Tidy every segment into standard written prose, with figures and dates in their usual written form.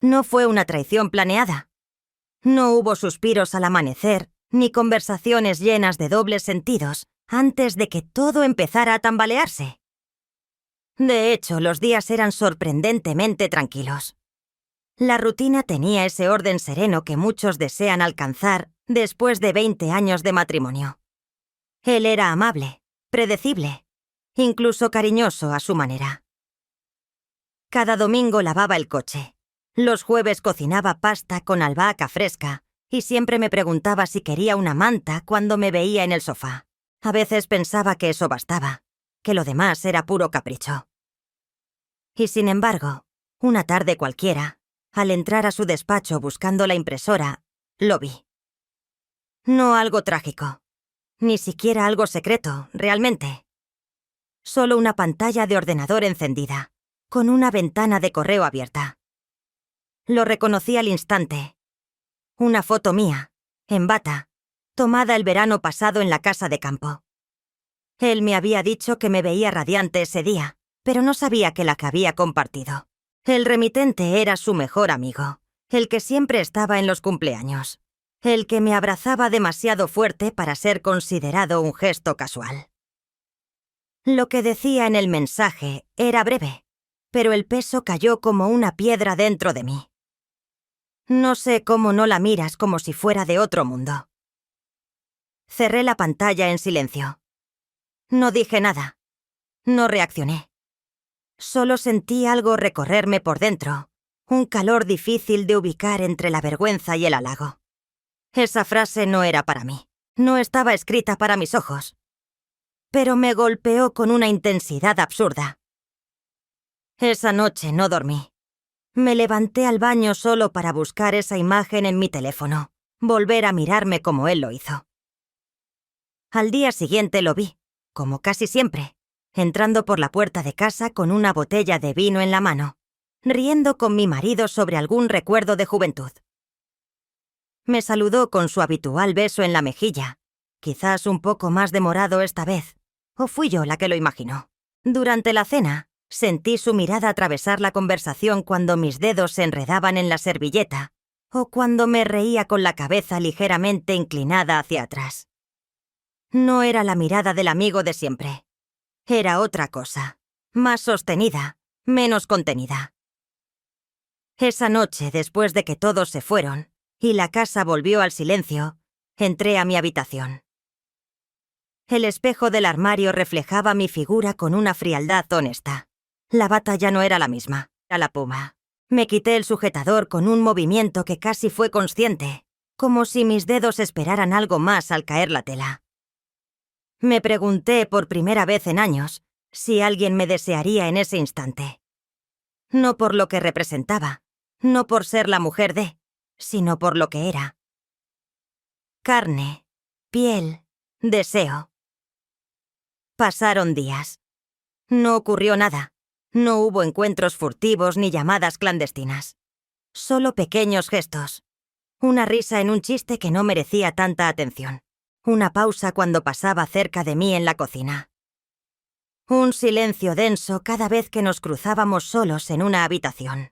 No fue una traición planeada. No hubo suspiros al amanecer, ni conversaciones llenas de dobles sentidos antes de que todo empezara a tambalearse. De hecho, los días eran sorprendentemente tranquilos. La rutina tenía ese orden sereno que muchos desean alcanzar después de 20 años de matrimonio. Él era amable, predecible, incluso cariñoso a su manera. Cada domingo lavaba el coche. Los jueves cocinaba pasta con albahaca fresca y siempre me preguntaba si quería una manta cuando me veía en el sofá. A veces pensaba que eso bastaba, que lo demás era puro capricho. Y sin embargo, una tarde cualquiera, al entrar a su despacho buscando la impresora, lo vi. No algo trágico, ni siquiera algo secreto, realmente. Solo una pantalla de ordenador encendida, con una ventana de correo abierta. Lo reconocí al instante. Una foto mía, en bata, tomada el verano pasado en la casa de campo. Él me había dicho que me veía radiante ese día, pero no sabía que la que había compartido. El remitente era su mejor amigo, el que siempre estaba en los cumpleaños, el que me abrazaba demasiado fuerte para ser considerado un gesto casual. Lo que decía en el mensaje era breve, pero el peso cayó como una piedra dentro de mí. No sé cómo no la miras como si fuera de otro mundo. Cerré la pantalla en silencio. No dije nada. No reaccioné. Solo sentí algo recorrerme por dentro, un calor difícil de ubicar entre la vergüenza y el halago. Esa frase no era para mí. No estaba escrita para mis ojos. Pero me golpeó con una intensidad absurda. Esa noche no dormí. Me levanté al baño solo para buscar esa imagen en mi teléfono, volver a mirarme como él lo hizo. Al día siguiente lo vi, como casi siempre, entrando por la puerta de casa con una botella de vino en la mano, riendo con mi marido sobre algún recuerdo de juventud. Me saludó con su habitual beso en la mejilla, quizás un poco más demorado esta vez, o fui yo la que lo imaginó. Durante la cena, sentí su mirada atravesar la conversación cuando mis dedos se enredaban en la servilleta o cuando me reía con la cabeza ligeramente inclinada hacia atrás. No era la mirada del amigo de siempre. Era otra cosa, más sostenida, menos contenida. Esa noche, después de que todos se fueron y la casa volvió al silencio, entré a mi habitación. El espejo del armario reflejaba mi figura con una frialdad honesta. La bata ya no era la misma, era la puma. Me quité el sujetador con un movimiento que casi fue consciente, como si mis dedos esperaran algo más al caer la tela. Me pregunté por primera vez en años si alguien me desearía en ese instante. No por lo que representaba, no por ser la mujer de, sino por lo que era. Carne, piel, deseo. Pasaron días. No ocurrió nada. No hubo encuentros furtivos ni llamadas clandestinas. Solo pequeños gestos. Una risa en un chiste que no merecía tanta atención. Una pausa cuando pasaba cerca de mí en la cocina. Un silencio denso cada vez que nos cruzábamos solos en una habitación.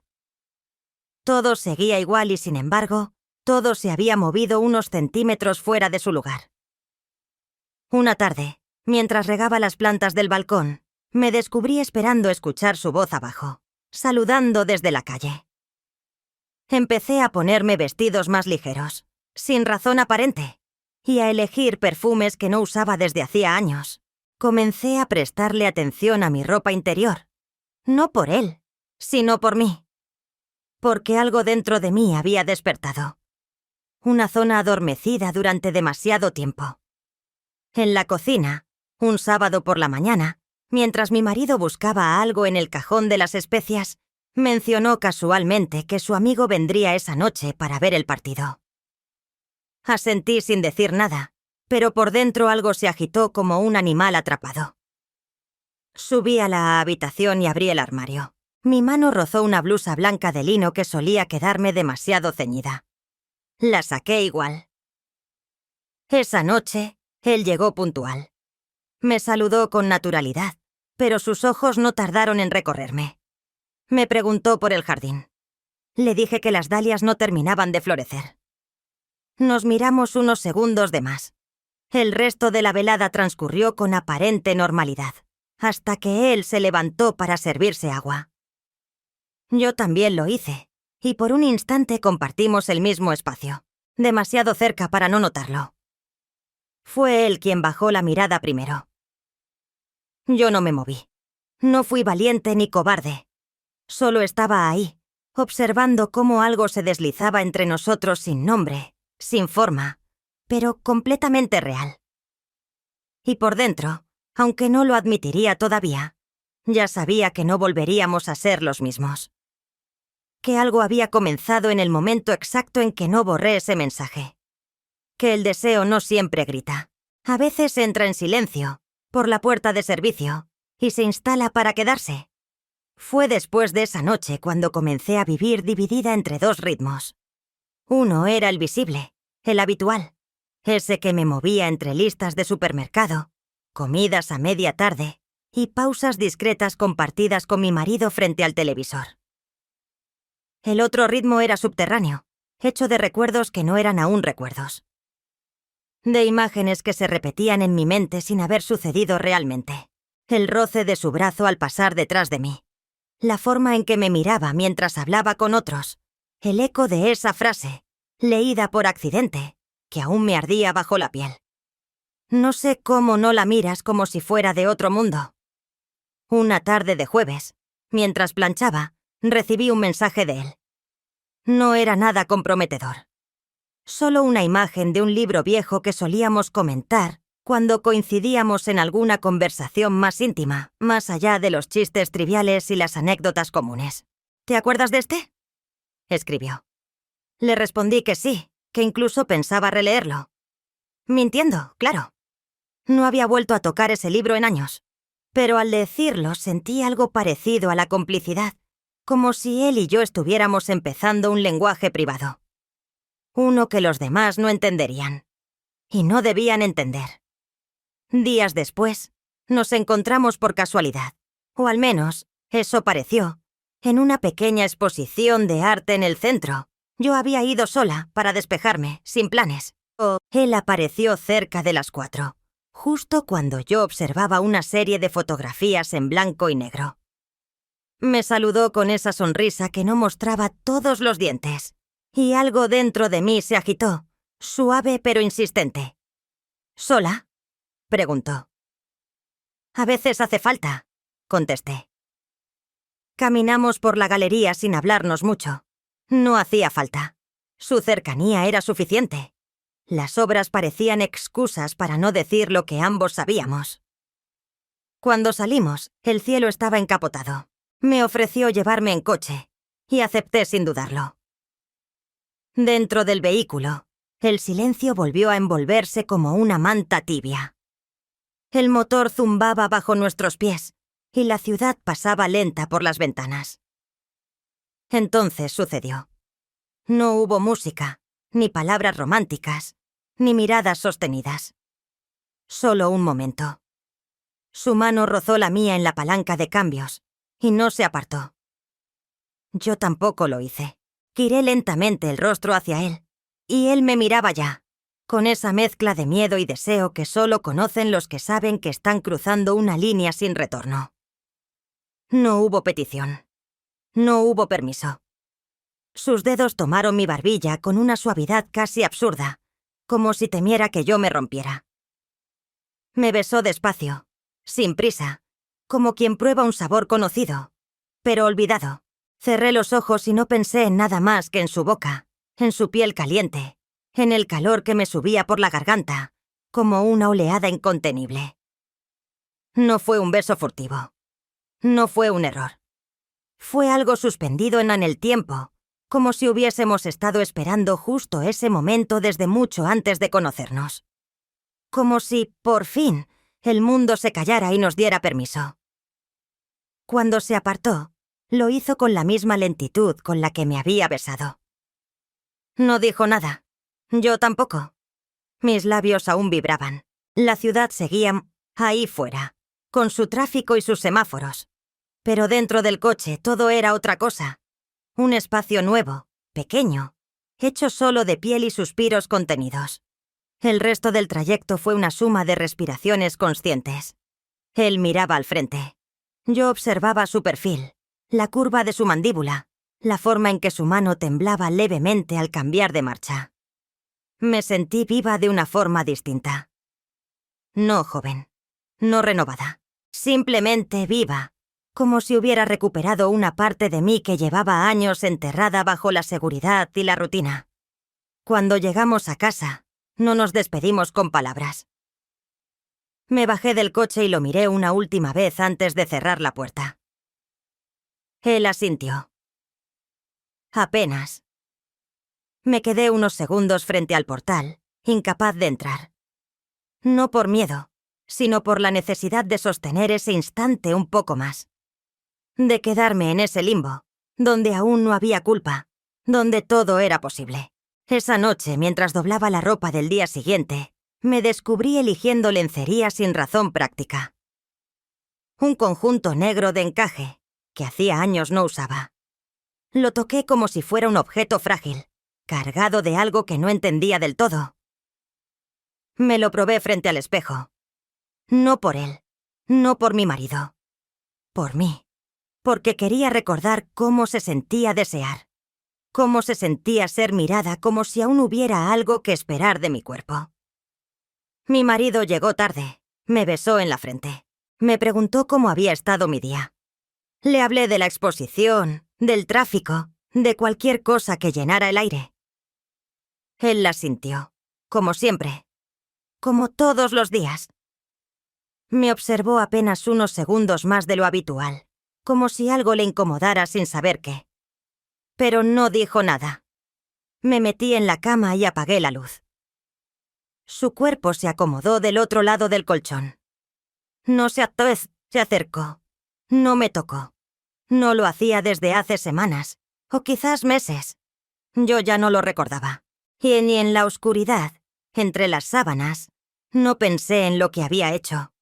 Todo seguía igual y, sin embargo, todo se había movido unos centímetros fuera de su lugar. Una tarde, mientras regaba las plantas del balcón, me descubrí esperando escuchar su voz abajo, saludando desde la calle. Empecé a ponerme vestidos más ligeros, sin razón aparente, y a elegir perfumes que no usaba desde hacía años. Comencé a prestarle atención a mi ropa interior, no por él, sino por mí. Porque algo dentro de mí había despertado. Una zona adormecida durante demasiado tiempo. En la cocina, un sábado por la mañana, mientras mi marido buscaba algo en el cajón de las especias, mencionó casualmente que su amigo vendría esa noche para ver el partido. Asentí sin decir nada, pero por dentro algo se agitó como un animal atrapado. Subí a la habitación y abrí el armario. Mi mano rozó una blusa blanca de lino que solía quedarme demasiado ceñida. La saqué igual. Esa noche, él llegó puntual. Me saludó con naturalidad, pero sus ojos no tardaron en recorrerme. Me preguntó por el jardín. Le dije que las dalias no terminaban de florecer. Nos miramos unos segundos de más. El resto de la velada transcurrió con aparente normalidad, hasta que él se levantó para servirse agua. Yo también lo hice, y por un instante compartimos el mismo espacio, demasiado cerca para no notarlo. Fue él quien bajó la mirada primero. Yo no me moví. No fui valiente ni cobarde. Solo estaba ahí, observando cómo algo se deslizaba entre nosotros sin nombre, sin forma, pero completamente real. Y por dentro, aunque no lo admitiría todavía, ya sabía que no volveríamos a ser los mismos. Que algo había comenzado en el momento exacto en que no borré ese mensaje. Que el deseo no siempre grita. A veces entra en silencio, por la puerta de servicio, y se instala para quedarse. Fue después de esa noche cuando comencé a vivir dividida entre dos ritmos. Uno era el visible, el habitual, ese que me movía entre listas de supermercado, comidas a media tarde y pausas discretas compartidas con mi marido frente al televisor. El otro ritmo era subterráneo, hecho de recuerdos que no eran aún recuerdos. De imágenes que se repetían en mi mente sin haber sucedido realmente. El roce de su brazo al pasar detrás de mí. La forma en que me miraba mientras hablaba con otros. El eco de esa frase, leída por accidente, que aún me ardía bajo la piel. No sé cómo no la miras como si fuera de otro mundo. Una tarde de jueves, mientras planchaba, recibí un mensaje de él. No era nada comprometedor. Solo una imagen de un libro viejo que solíamos comentar cuando coincidíamos en alguna conversación más íntima, más allá de los chistes triviales y las anécdotas comunes. ¿Te acuerdas de este?, escribió. Le respondí que sí, que incluso pensaba releerlo. Mintiendo, claro. No había vuelto a tocar ese libro en años. Pero al decirlo sentí algo parecido a la complicidad, como si él y yo estuviéramos empezando un lenguaje privado. Uno que los demás no entenderían. Y no debían entender. Días después, nos encontramos por casualidad, o al menos, eso pareció, en una pequeña exposición de arte en el centro. Yo había ido sola para despejarme, sin planes. Él apareció cerca de las 4, justo cuando yo observaba una serie de fotografías en blanco y negro. Me saludó con esa sonrisa que no mostraba todos los dientes, y algo dentro de mí se agitó, suave pero insistente. ¿Sola?, preguntó. A veces hace falta, contesté. Caminamos por la galería sin hablarnos mucho. No hacía falta. Su cercanía era suficiente. Las obras parecían excusas para no decir lo que ambos sabíamos. Cuando salimos, el cielo estaba encapotado. Me ofreció llevarme en coche, y acepté sin dudarlo. Dentro del vehículo, el silencio volvió a envolverse como una manta tibia. El motor zumbaba bajo nuestros pies, y la ciudad pasaba lenta por las ventanas. Entonces sucedió. No hubo música, ni palabras románticas, ni miradas sostenidas. Solo un momento. Su mano rozó la mía en la palanca de cambios, y no se apartó. Yo tampoco lo hice. Giré lentamente el rostro hacia él, y él me miraba ya, con esa mezcla de miedo y deseo que solo conocen los que saben que están cruzando una línea sin retorno. No hubo petición. No hubo permiso. Sus dedos tomaron mi barbilla con una suavidad casi absurda, como si temiera que yo me rompiera. Me besó despacio, sin prisa, como quien prueba un sabor conocido, pero olvidado. Cerré los ojos y no pensé en nada más que en su boca, en su piel caliente, en el calor que me subía por la garganta, como una oleada incontenible. No fue un beso furtivo. No fue un error. Fue algo suspendido en el tiempo, como si hubiésemos estado esperando justo ese momento desde mucho antes de conocernos. Como si, por fin, el mundo se callara y nos diera permiso. Cuando se apartó, lo hizo con la misma lentitud con la que me había besado. No dijo nada. Yo tampoco. Mis labios aún vibraban. La ciudad seguía ahí fuera, con su tráfico y sus semáforos. Pero dentro del coche todo era otra cosa. Un espacio nuevo, pequeño, hecho solo de piel y suspiros contenidos. El resto del trayecto fue una suma de respiraciones conscientes. Él miraba al frente. Yo observaba su perfil, la curva de su mandíbula, la forma en que su mano temblaba levemente al cambiar de marcha. Me sentí viva de una forma distinta. No joven, no renovada, simplemente viva, como si hubiera recuperado una parte de mí que llevaba años enterrada bajo la seguridad y la rutina. Cuando llegamos a casa, no nos despedimos con palabras. Me bajé del coche y lo miré una última vez antes de cerrar la puerta. Él asintió. Apenas. Me quedé unos segundos frente al portal, incapaz de entrar. No por miedo, sino por la necesidad de sostener ese instante un poco más. De quedarme en ese limbo, donde aún no había culpa, donde todo era posible. Esa noche, mientras doblaba la ropa del día siguiente, me descubrí eligiendo lencería sin razón práctica. Un conjunto negro de encaje, que hacía años no usaba. Lo toqué como si fuera un objeto frágil, cargado de algo que no entendía del todo. Me lo probé frente al espejo. No por él, no por mi marido. Por mí. Porque quería recordar cómo se sentía desear. Cómo se sentía ser mirada como si aún hubiera algo que esperar de mi cuerpo. Mi marido llegó tarde, me besó en la frente. Me preguntó cómo había estado mi día. Le hablé de la exposición, del tráfico, de cualquier cosa que llenara el aire. Él la sintió, como siempre, como todos los días. Me observó apenas unos segundos más de lo habitual, como si algo le incomodara sin saber qué. Pero no dijo nada. Me metí en la cama y apagué la luz. Su cuerpo se acomodó del otro lado del colchón. No se acercó. No me tocó. No lo hacía desde hace semanas, o quizás meses. Yo ya no lo recordaba. Y ni en la oscuridad, entre las sábanas, no pensé en lo que había hecho.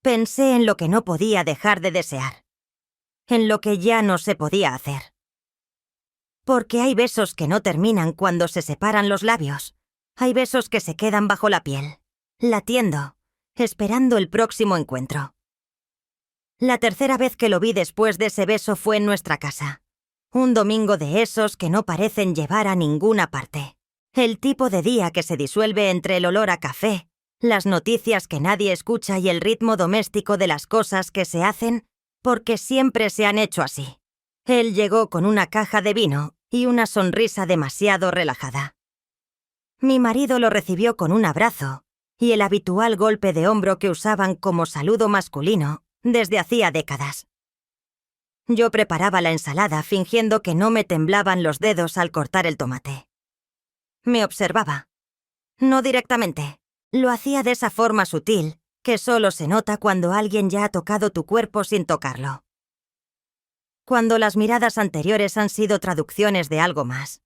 Pensé en lo que no podía dejar de desear. En lo que ya no se podía hacer. Porque hay besos que no terminan cuando se separan los labios. Hay besos que se quedan bajo la piel, latiendo, esperando el próximo encuentro. La tercera vez que lo vi después de ese beso fue en nuestra casa. Un domingo de esos que no parecen llevar a ninguna parte. El tipo de día que se disuelve entre el olor a café, las noticias que nadie escucha y el ritmo doméstico de las cosas que se hacen porque siempre se han hecho así. Él llegó con una caja de vino y una sonrisa demasiado relajada. Mi marido lo recibió con un abrazo y el habitual golpe de hombro que usaban como saludo masculino desde hacía décadas. Yo preparaba la ensalada fingiendo que no me temblaban los dedos al cortar el tomate. Me observaba. No directamente. Lo hacía de esa forma sutil que solo se nota cuando alguien ya ha tocado tu cuerpo sin tocarlo. Cuando las miradas anteriores han sido traducciones de algo más.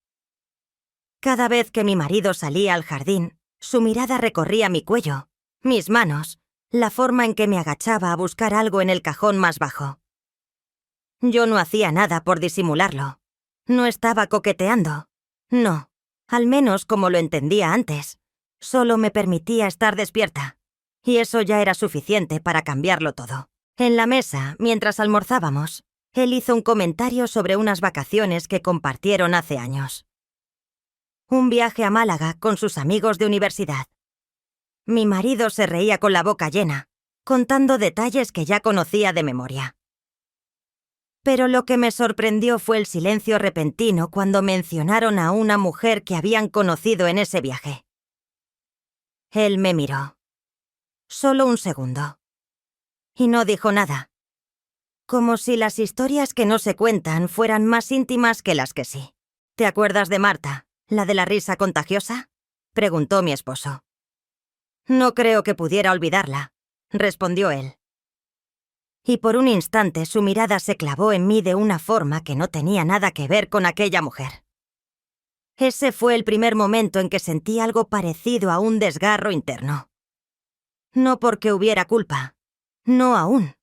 Cada vez que mi marido salía al jardín, su mirada recorría mi cuello, mis manos, la forma en que me agachaba a buscar algo en el cajón más bajo. Yo no hacía nada por disimularlo. No estaba coqueteando. No, al menos como lo entendía antes. Solo me permitía estar despierta. Y eso ya era suficiente para cambiarlo todo. En la mesa, mientras almorzábamos, él hizo un comentario sobre unas vacaciones que compartieron hace años. Un viaje a Málaga con sus amigos de universidad. Mi marido se reía con la boca llena, contando detalles que ya conocía de memoria. Pero lo que me sorprendió fue el silencio repentino cuando mencionaron a una mujer que habían conocido en ese viaje. Él me miró. Solo un segundo. Y no dijo nada. Como si las historias que no se cuentan fueran más íntimas que las que sí. ¿Te acuerdas de Marta, la de la risa contagiosa?, preguntó mi esposo. No creo que pudiera olvidarla, respondió él. Y por un instante su mirada se clavó en mí de una forma que no tenía nada que ver con aquella mujer. Ese fue el primer momento en que sentí algo parecido a un desgarro interno. No porque hubiera culpa, no aún.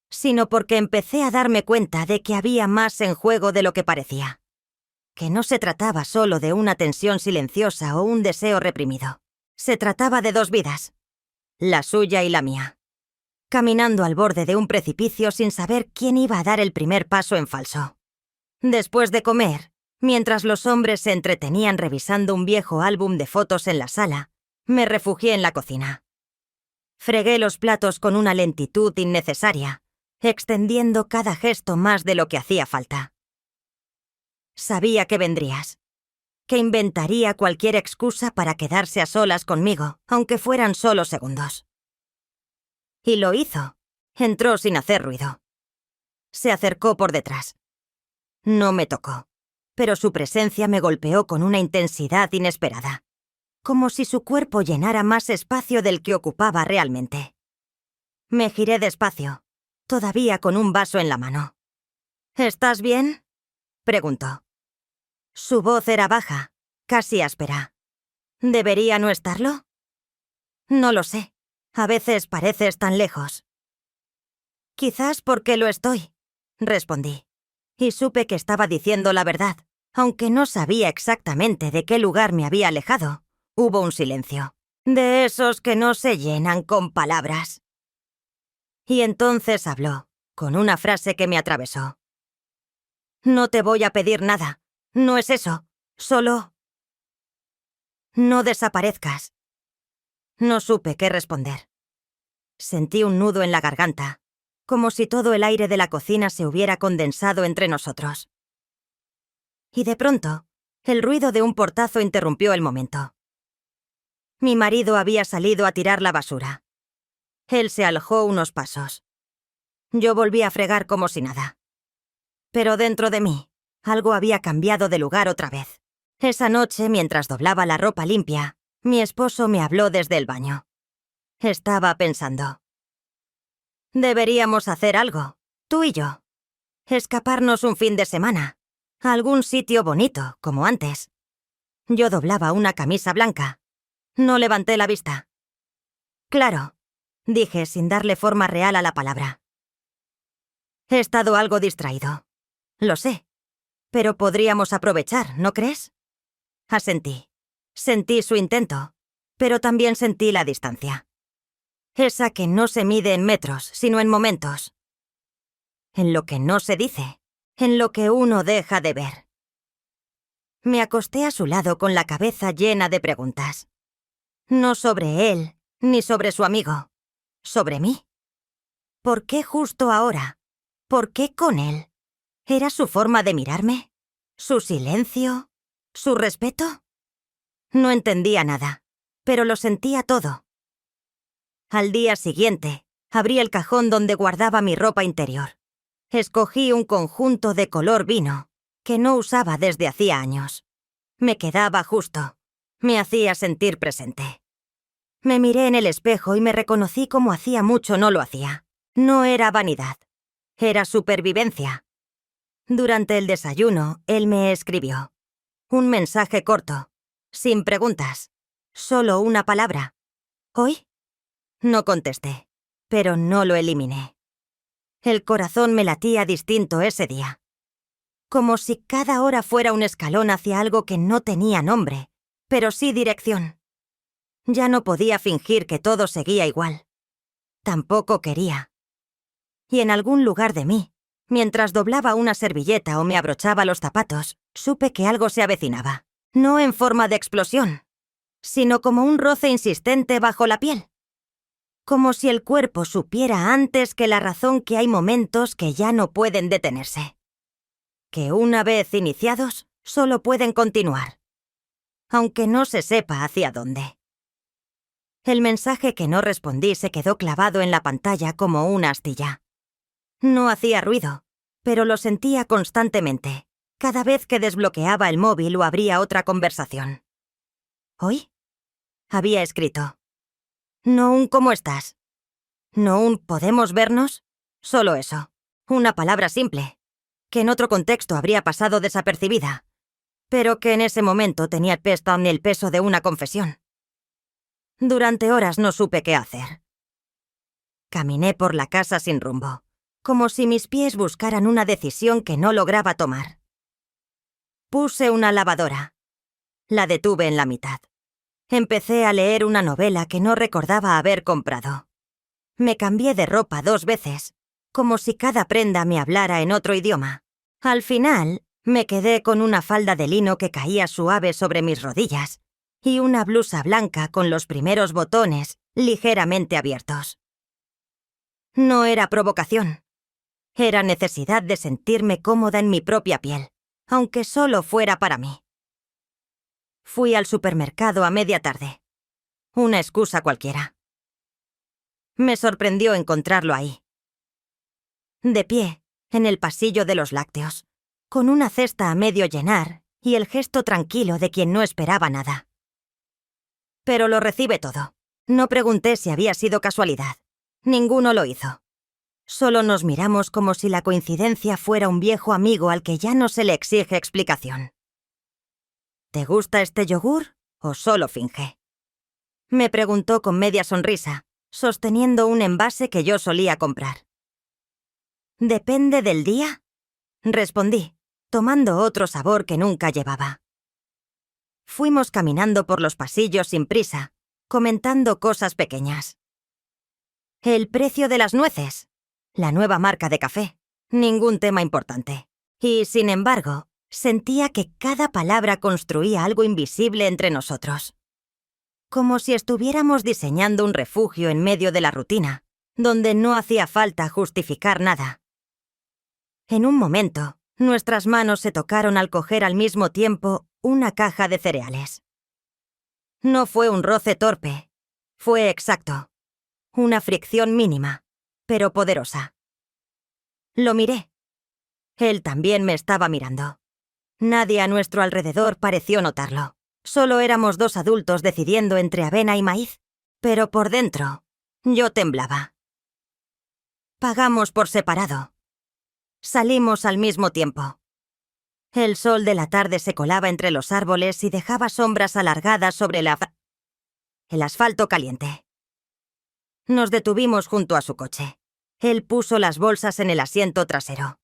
sino porque empecé a darme cuenta de que había más en juego de lo que parecía. Que no se trataba solo de una tensión silenciosa o un deseo reprimido. Se trataba de dos vidas, la suya y la mía, caminando al borde de un precipicio sin saber quién iba a dar el primer paso en falso. Después de comer, mientras los hombres se entretenían revisando un viejo álbum de fotos en la sala, me refugié en la cocina. Fregué los platos con una lentitud innecesaria, extendiendo cada gesto más de lo que hacía falta. Sabía que vendrías, que inventaría cualquier excusa para quedarse a solas conmigo, aunque fueran solo segundos. Y lo hizo. Entró sin hacer ruido. Se acercó por detrás. No me tocó, pero su presencia me golpeó con una intensidad inesperada, como si su cuerpo llenara más espacio del que ocupaba realmente. Me giré despacio, todavía con un vaso en la mano. ¿Estás bien?, preguntó. Su voz era baja, casi áspera. ¿Debería no estarlo? No lo sé. A veces pareces tan lejos. Quizás porque lo estoy, respondí. Y supe que estaba diciendo la verdad, aunque no sabía exactamente de qué lugar me había alejado. Hubo un silencio. De esos que no se llenan con palabras. Y entonces habló, con una frase que me atravesó. No te voy a pedir nada. No es eso. Solo... no desaparezcas. No supe qué responder. Sentí un nudo en la garganta, como si todo el aire de la cocina se hubiera condensado entre nosotros. Y de pronto, el ruido de un portazo interrumpió el momento. Mi marido había salido a tirar la basura. Él se alejó unos pasos. Yo volví a fregar como si nada. Pero dentro de mí, algo había cambiado de lugar otra vez. Esa noche, mientras doblaba la ropa limpia, mi esposo me habló desde el baño. Estaba pensando. Deberíamos hacer algo, tú y yo. Escaparnos un fin de semana. A algún sitio bonito, como antes. Yo doblaba una camisa blanca. No levanté la vista. Claro, dije sin darle forma real a la palabra. He estado algo distraído. Lo sé. Pero podríamos aprovechar, ¿no crees? Asentí. Sentí su intento, pero también sentí la distancia. Esa que no se mide en metros, sino en momentos. En lo que no se dice, en lo que uno deja de ver. Me acosté a su lado con la cabeza llena de preguntas. No sobre él, ni sobre su amigo. Sobre mí. ¿Por qué justo ahora? ¿Por qué con él? ¿Era su forma de mirarme? ¿Su silencio? ¿Su respeto? No entendía nada, pero lo sentía todo. Al día siguiente, abrí el cajón donde guardaba mi ropa interior. Escogí un conjunto de color vino, que no usaba desde hacía años. Me quedaba justo. Me hacía sentir presente. Me miré en el espejo y me reconocí como hacía mucho no lo hacía. No era vanidad. Era supervivencia. Durante el desayuno, él me escribió. Un mensaje corto, sin preguntas. Solo una palabra. ¿Hoy? No contesté, pero no lo eliminé. El corazón me latía distinto ese día. Como si cada hora fuera un escalón hacia algo que no tenía nombre, pero sí dirección. Ya no podía fingir que todo seguía igual. Tampoco quería. Y en algún lugar de mí, mientras doblaba una servilleta o me abrochaba los zapatos, supe que algo se avecinaba. No en forma de explosión, sino como un roce insistente bajo la piel. Como si el cuerpo supiera antes que la razón que hay momentos que ya no pueden detenerse. Que una vez iniciados, solo pueden continuar. Aunque no se sepa hacia dónde. El mensaje que no respondí se quedó clavado en la pantalla como una astilla. No hacía ruido, pero lo sentía constantemente, cada vez que desbloqueaba el móvil o abría otra conversación. ¿Hoy? Había escrito. No un ¿cómo estás? No un ¿podemos vernos? Solo eso. Una palabra simple, que en otro contexto habría pasado desapercibida, pero que en ese momento tenía el peso de una confesión. Durante horas no supe qué hacer. Caminé por la casa sin rumbo. como si mis pies buscaran una decisión que no lograba tomar. Puse una lavadora. La detuve en la mitad. Empecé a leer una novela que no recordaba haber comprado. Me cambié de ropa 2 veces, como si cada prenda me hablara en otro idioma. Al final, me quedé con una falda de lino que caía suave sobre mis rodillas y una blusa blanca con los primeros botones ligeramente abiertos. No era provocación. Era necesidad de sentirme cómoda en mi propia piel, aunque solo fuera para mí. Fui al supermercado a media tarde. Una excusa cualquiera. Me sorprendió encontrarlo ahí. De pie, en el pasillo de los lácteos, con una cesta a medio llenar y el gesto tranquilo de quien no esperaba nada. Pero lo recibe todo. No pregunté si había sido casualidad. Ninguno lo hizo. Solo nos miramos como si la coincidencia fuera un viejo amigo al que ya no se le exige explicación. ¿Te gusta este yogur o solo finge? Me preguntó con media sonrisa, sosteniendo un envase que yo solía comprar. ¿Depende del día? Respondí, tomando otro sabor que nunca llevaba. Fuimos caminando por los pasillos sin prisa, comentando cosas pequeñas. El precio de las nueces, la nueva marca de café, ningún tema importante. Y, sin embargo, sentía que cada palabra construía algo invisible entre nosotros. Como si estuviéramos diseñando un refugio en medio de la rutina, donde no hacía falta justificar nada. En un momento, nuestras manos se tocaron al coger al mismo tiempo una caja de cereales. No fue un roce torpe, fue exacto. Una fricción mínima, pero poderosa. Lo miré. Él también me estaba mirando. Nadie a nuestro alrededor pareció notarlo. Solo éramos 2 adultos decidiendo entre avena y maíz, pero por dentro, yo temblaba. Pagamos por separado. Salimos al mismo tiempo. El sol de la tarde se colaba entre los árboles y dejaba sombras alargadas sobre el asfalto caliente. Nos detuvimos junto a su coche. Él puso las bolsas en el asiento trasero.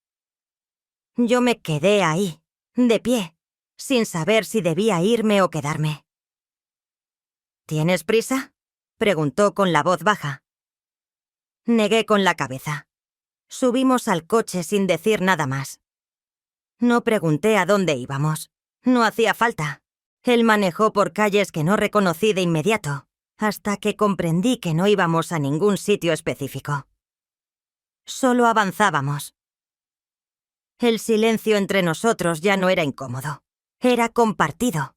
Yo me quedé ahí, de pie, sin saber si debía irme o quedarme. ¿Tienes prisa?, preguntó con la voz baja. Negué con la cabeza. Subimos al coche sin decir nada más. No pregunté a dónde íbamos. No hacía falta. Él manejó por calles que no reconocí de inmediato, hasta que comprendí que no íbamos a ningún sitio específico. Solo avanzábamos. El silencio entre nosotros ya no era incómodo. Era compartido.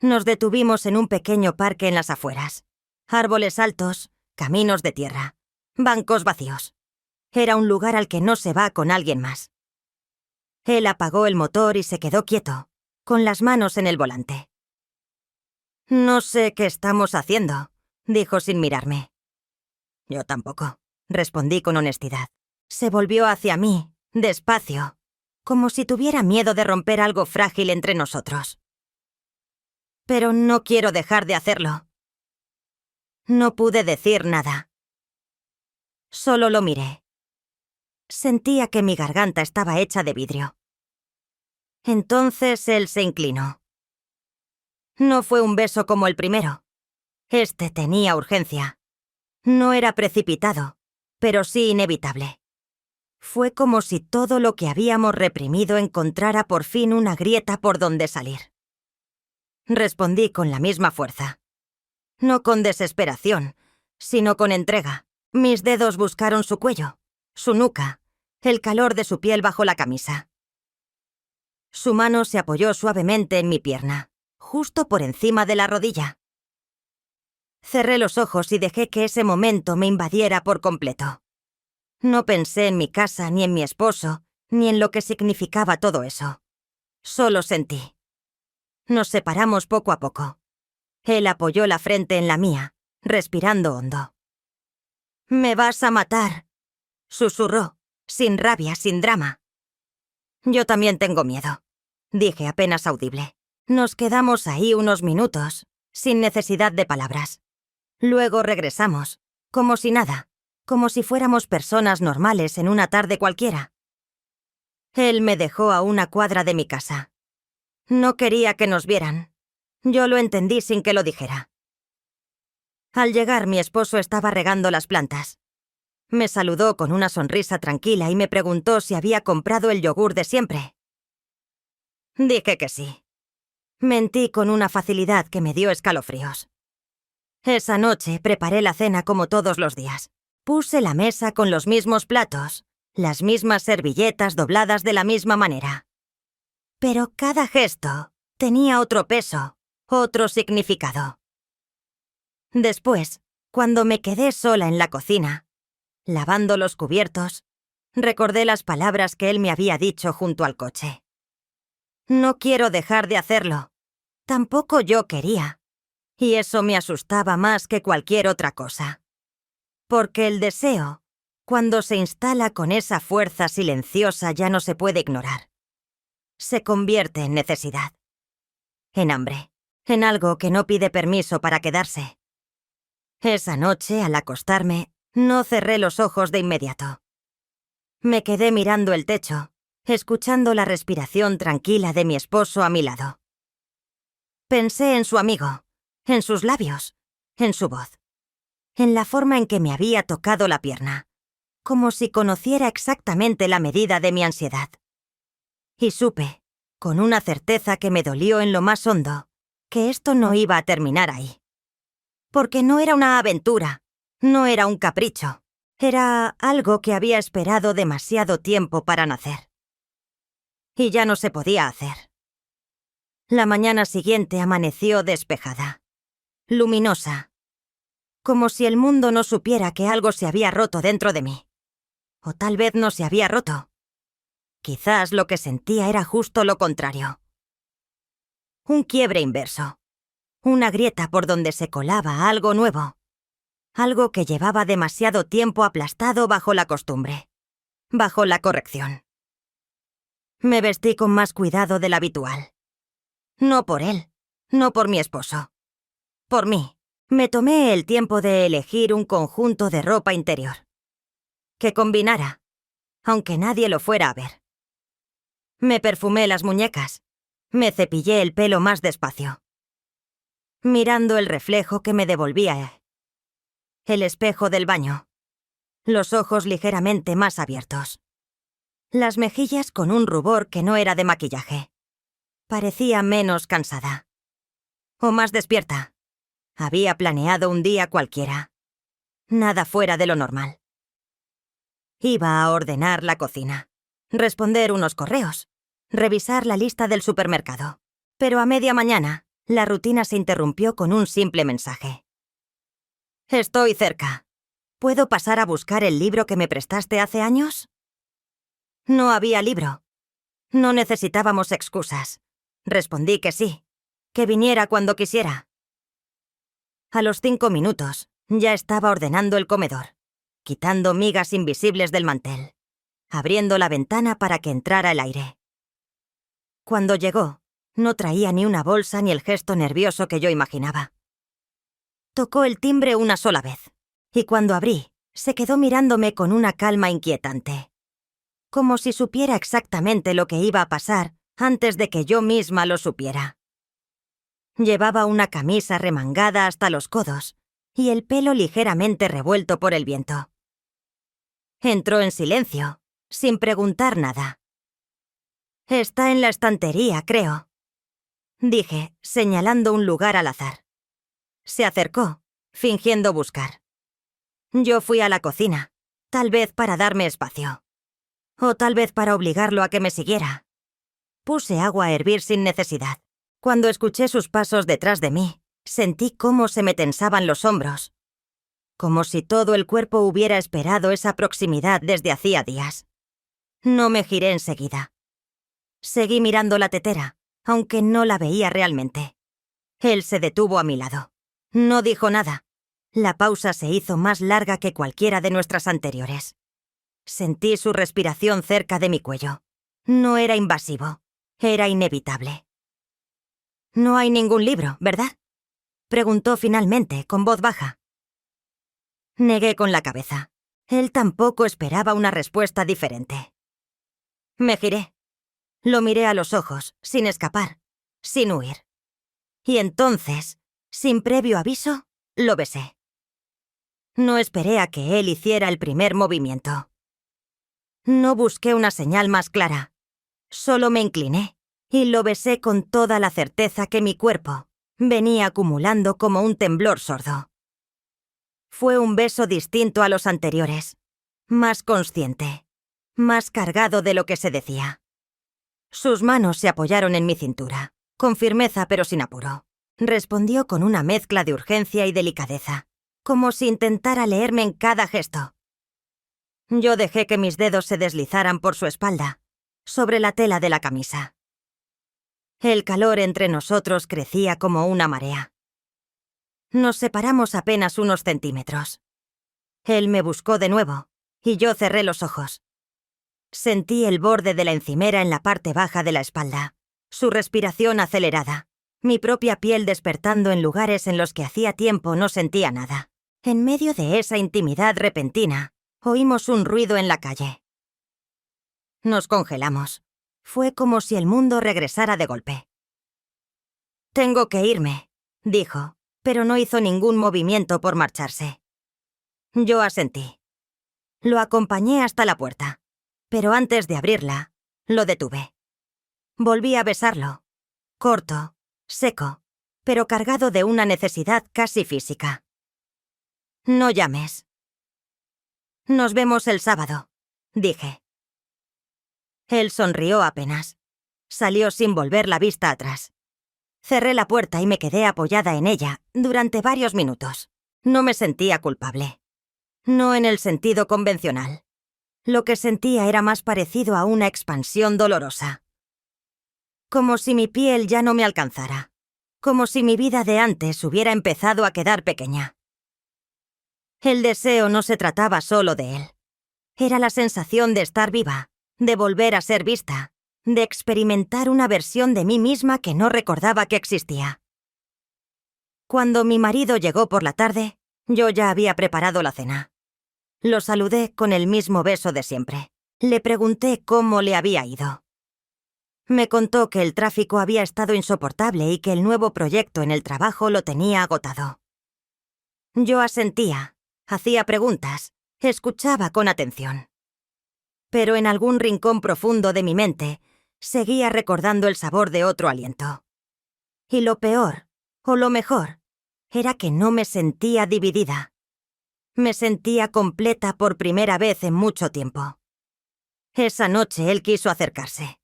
Nos detuvimos en un pequeño parque en las afueras. Árboles altos, caminos de tierra, bancos vacíos. Era un lugar al que no se va con alguien más. Él apagó el motor y se quedó quieto, con las manos en el volante. «No sé qué estamos haciendo», dijo sin mirarme. «Yo tampoco», respondí con honestidad. Se volvió hacia mí, despacio, como si tuviera miedo de romper algo frágil entre nosotros. «Pero no quiero dejar de hacerlo». No pude decir nada. Solo lo miré. Sentía que mi garganta estaba hecha de vidrio. Entonces él se inclinó. No fue un beso como el primero. Este tenía urgencia. No era precipitado, pero sí inevitable. Fue como si todo lo que habíamos reprimido encontrara por fin una grieta por donde salir. Respondí con la misma fuerza. No con desesperación, sino con entrega. Mis dedos buscaron su cuello, su nuca, el calor de su piel bajo la camisa. Su mano se apoyó suavemente en mi pierna, justo por encima de la rodilla. Cerré los ojos y dejé que ese momento me invadiera por completo. No pensé en mi casa, ni en mi esposo, ni en lo que significaba todo eso. Solo sentí. Nos separamos poco a poco. Él apoyó la frente en la mía, respirando hondo. «Me vas a matar», susurró, sin rabia, sin drama. «Yo también tengo miedo», dije apenas audible. Nos quedamos ahí unos minutos, sin necesidad de palabras. Luego regresamos, como si nada, como si fuéramos personas normales en una tarde cualquiera. Él me dejó a una cuadra de mi casa. No quería que nos vieran. Yo lo entendí sin que lo dijera. Al llegar, mi esposo estaba regando las plantas. Me saludó con una sonrisa tranquila y me preguntó si había comprado el yogur de siempre. Dije que sí. Mentí con una facilidad que me dio escalofríos. Esa noche preparé la cena como todos los días. Puse la mesa con los mismos platos, las mismas servilletas dobladas de la misma manera. Pero cada gesto tenía otro peso, otro significado. Después, cuando me quedé sola en la cocina, lavando los cubiertos, recordé las palabras que él me había dicho junto al coche. No quiero dejar de hacerlo. Tampoco yo quería. Y eso me asustaba más que cualquier otra cosa. Porque el deseo, cuando se instala con esa fuerza silenciosa, ya no se puede ignorar. Se convierte en necesidad. En hambre. En algo que no pide permiso para quedarse. Esa noche, al acostarme, no cerré los ojos de inmediato. Me quedé mirando el techo, escuchando la respiración tranquila de mi esposo a mi lado. Pensé en su amigo, en sus labios, en su voz, en la forma en que me había tocado la pierna, como si conociera exactamente la medida de mi ansiedad. Y supe, con una certeza que me dolió en lo más hondo, que esto no iba a terminar ahí. Porque no era una aventura, no era un capricho, era algo que había esperado demasiado tiempo para nacer. Y ya no se podía hacer. La mañana siguiente amaneció despejada, luminosa, como si el mundo no supiera que algo se había roto dentro de mí. O tal vez no se había roto. Quizás lo que sentía era justo lo contrario. Un quiebre inverso. Una grieta por donde se colaba algo nuevo. Algo que llevaba demasiado tiempo aplastado bajo la costumbre. Bajo la corrección. Me vestí con más cuidado del habitual. No por él. No por mi esposo. Por mí. Me tomé el tiempo de elegir un conjunto de ropa interior. Que combinara, aunque nadie lo fuera a ver. Me perfumé las muñecas. Me cepillé el pelo más despacio. Mirando el reflejo que me devolvía el espejo del baño. Los ojos ligeramente más abiertos. Las mejillas con un rubor que no era de maquillaje. Parecía menos cansada. O más despierta. Había planeado un día cualquiera. Nada fuera de lo normal. Iba a ordenar la cocina, responder unos correos, revisar la lista del supermercado. Pero a media mañana, la rutina se interrumpió con un simple mensaje. Estoy cerca. ¿Puedo pasar a buscar el libro que me prestaste hace años? No había libro. No necesitábamos excusas. Respondí que sí, que viniera cuando quisiera. A los 5 minutos, ya estaba ordenando el comedor, quitando migas invisibles del mantel, abriendo la ventana para que entrara el aire. Cuando llegó, no traía ni una bolsa ni el gesto nervioso que yo imaginaba. Tocó el timbre una sola vez, y cuando abrí, se quedó mirándome con una calma inquietante. Como si supiera exactamente lo que iba a pasar antes de que yo misma lo supiera. Llevaba una camisa remangada hasta los codos y el pelo ligeramente revuelto por el viento. Entró en silencio, sin preguntar nada. «Está en la estantería, creo», dije, señalando un lugar al azar. Se acercó, fingiendo buscar. Yo fui a la cocina, tal vez para darme espacio. O tal vez para obligarlo a que me siguiera. Puse agua a hervir sin necesidad. Cuando escuché sus pasos detrás de mí, sentí cómo se me tensaban los hombros. Como si todo el cuerpo hubiera esperado esa proximidad desde hacía días. No me giré enseguida. Seguí mirando la tetera, aunque no la veía realmente. Él se detuvo a mi lado. No dijo nada. La pausa se hizo más larga que cualquiera de nuestras anteriores. Sentí su respiración cerca de mi cuello. No era invasivo, era inevitable. «No hay ningún libro, ¿verdad?», preguntó finalmente, con voz baja. Negué con la cabeza. Él tampoco esperaba una respuesta diferente. Me giré. Lo miré a los ojos, sin escapar, sin huir. Y entonces, sin previo aviso, lo besé. No esperé a que él hiciera el primer movimiento. No busqué una señal más clara. Solo me incliné y lo besé con toda la certeza que mi cuerpo venía acumulando como un temblor sordo. Fue un beso distinto a los anteriores, más consciente, más cargado de lo que se decía. Sus manos se apoyaron en mi cintura, con firmeza pero sin apuro. Respondió con una mezcla de urgencia y delicadeza, como si intentara leerme en cada gesto. Yo dejé que mis dedos se deslizaran por su espalda, sobre la tela de la camisa. El calor entre nosotros crecía como una marea. Nos separamos apenas unos centímetros. Él me buscó de nuevo, y yo cerré los ojos. Sentí el borde de la encimera en la parte baja de la espalda, su respiración acelerada, mi propia piel despertando en lugares en los que hacía tiempo no sentía nada. En medio de esa intimidad repentina, oímos un ruido en la calle. Nos congelamos. Fue como si el mundo regresara de golpe. «Tengo que irme», dijo, pero no hizo ningún movimiento por marcharse. Yo asentí. Lo acompañé hasta la puerta, pero antes de abrirla, lo detuve. Volví a besarlo, corto, seco, pero cargado de una necesidad casi física. «No llames». «Nos vemos el sábado», dije. Él sonrió apenas. Salió sin volver la vista atrás. Cerré la puerta y me quedé apoyada en ella durante varios minutos. No me sentía culpable. No en el sentido convencional. Lo que sentía era más parecido a una expansión dolorosa. Como si mi piel ya no me alcanzara. Como si mi vida de antes hubiera empezado a quedar pequeña. El deseo no se trataba solo de él. Era la sensación de estar viva, de volver a ser vista, de experimentar una versión de mí misma que no recordaba que existía. Cuando mi marido llegó por la tarde, yo ya había preparado la cena. Lo saludé con el mismo beso de siempre. Le pregunté cómo le había ido. Me contó que el tráfico había estado insoportable y que el nuevo proyecto en el trabajo lo tenía agotado. Yo asentía, hacía preguntas, escuchaba con atención. Pero en algún rincón profundo de mi mente, seguía recordando el sabor de otro aliento. Y lo peor, o lo mejor, era que no me sentía dividida. Me sentía completa por primera vez en mucho tiempo. Esa noche él quiso acercarse.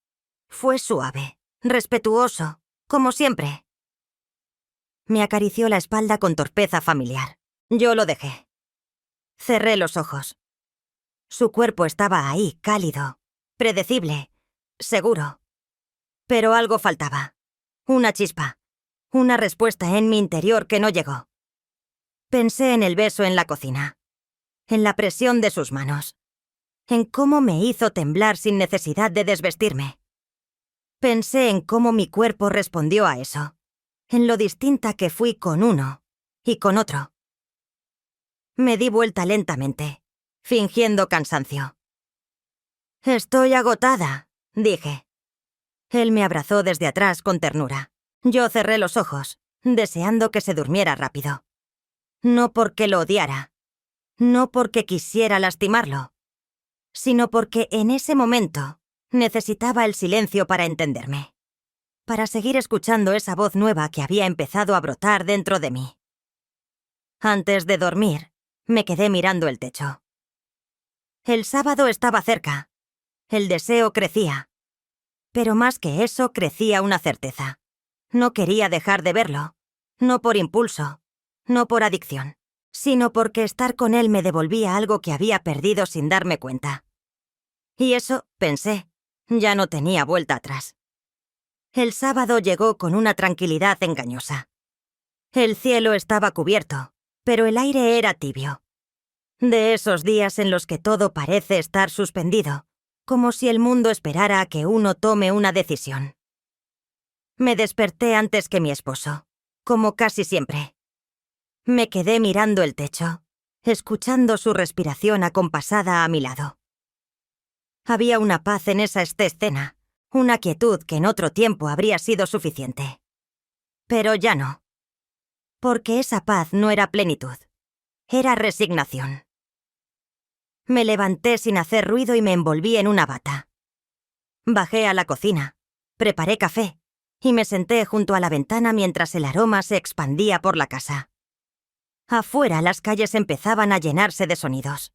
Fue suave, respetuoso, como siempre. Me acarició la espalda con torpeza familiar. Yo lo dejé. Cerré los ojos. Su cuerpo estaba ahí, cálido, predecible, seguro. Pero algo faltaba. Una chispa. Una respuesta en mi interior que no llegó. Pensé en el beso en la cocina. En la presión de sus manos. En cómo me hizo temblar sin necesidad de desvestirme. Pensé en cómo mi cuerpo respondió a eso. En lo distinta que fui con uno y con otro. Me di vuelta lentamente, fingiendo cansancio. «Estoy agotada», dije. Él me abrazó desde atrás con ternura. Yo cerré los ojos, deseando que se durmiera rápido. No porque lo odiara, no porque quisiera lastimarlo, sino porque en ese momento necesitaba el silencio para entenderme, para seguir escuchando esa voz nueva que había empezado a brotar dentro de mí. Antes de dormir, me quedé mirando el techo. El sábado estaba cerca. El deseo crecía. Pero más que eso, crecía una certeza. No quería dejar de verlo. No por impulso, no por adicción, sino porque estar con él me devolvía algo que había perdido sin darme cuenta. Y eso, pensé, ya no tenía vuelta atrás. El sábado llegó con una tranquilidad engañosa. El cielo estaba cubierto, pero el aire era tibio. De esos días en los que todo parece estar suspendido, como si el mundo esperara a que uno tome una decisión. Me desperté antes que mi esposo, como casi siempre. Me quedé mirando el techo, escuchando su respiración acompasada a mi lado. Había una paz en esa escena, una quietud que en otro tiempo habría sido suficiente. Pero ya no. Porque esa paz no era plenitud, era resignación. Me levanté sin hacer ruido y me envolví en una bata. Bajé a la cocina, preparé café y me senté junto a la ventana mientras el aroma se expandía por la casa. Afuera las calles empezaban a llenarse de sonidos.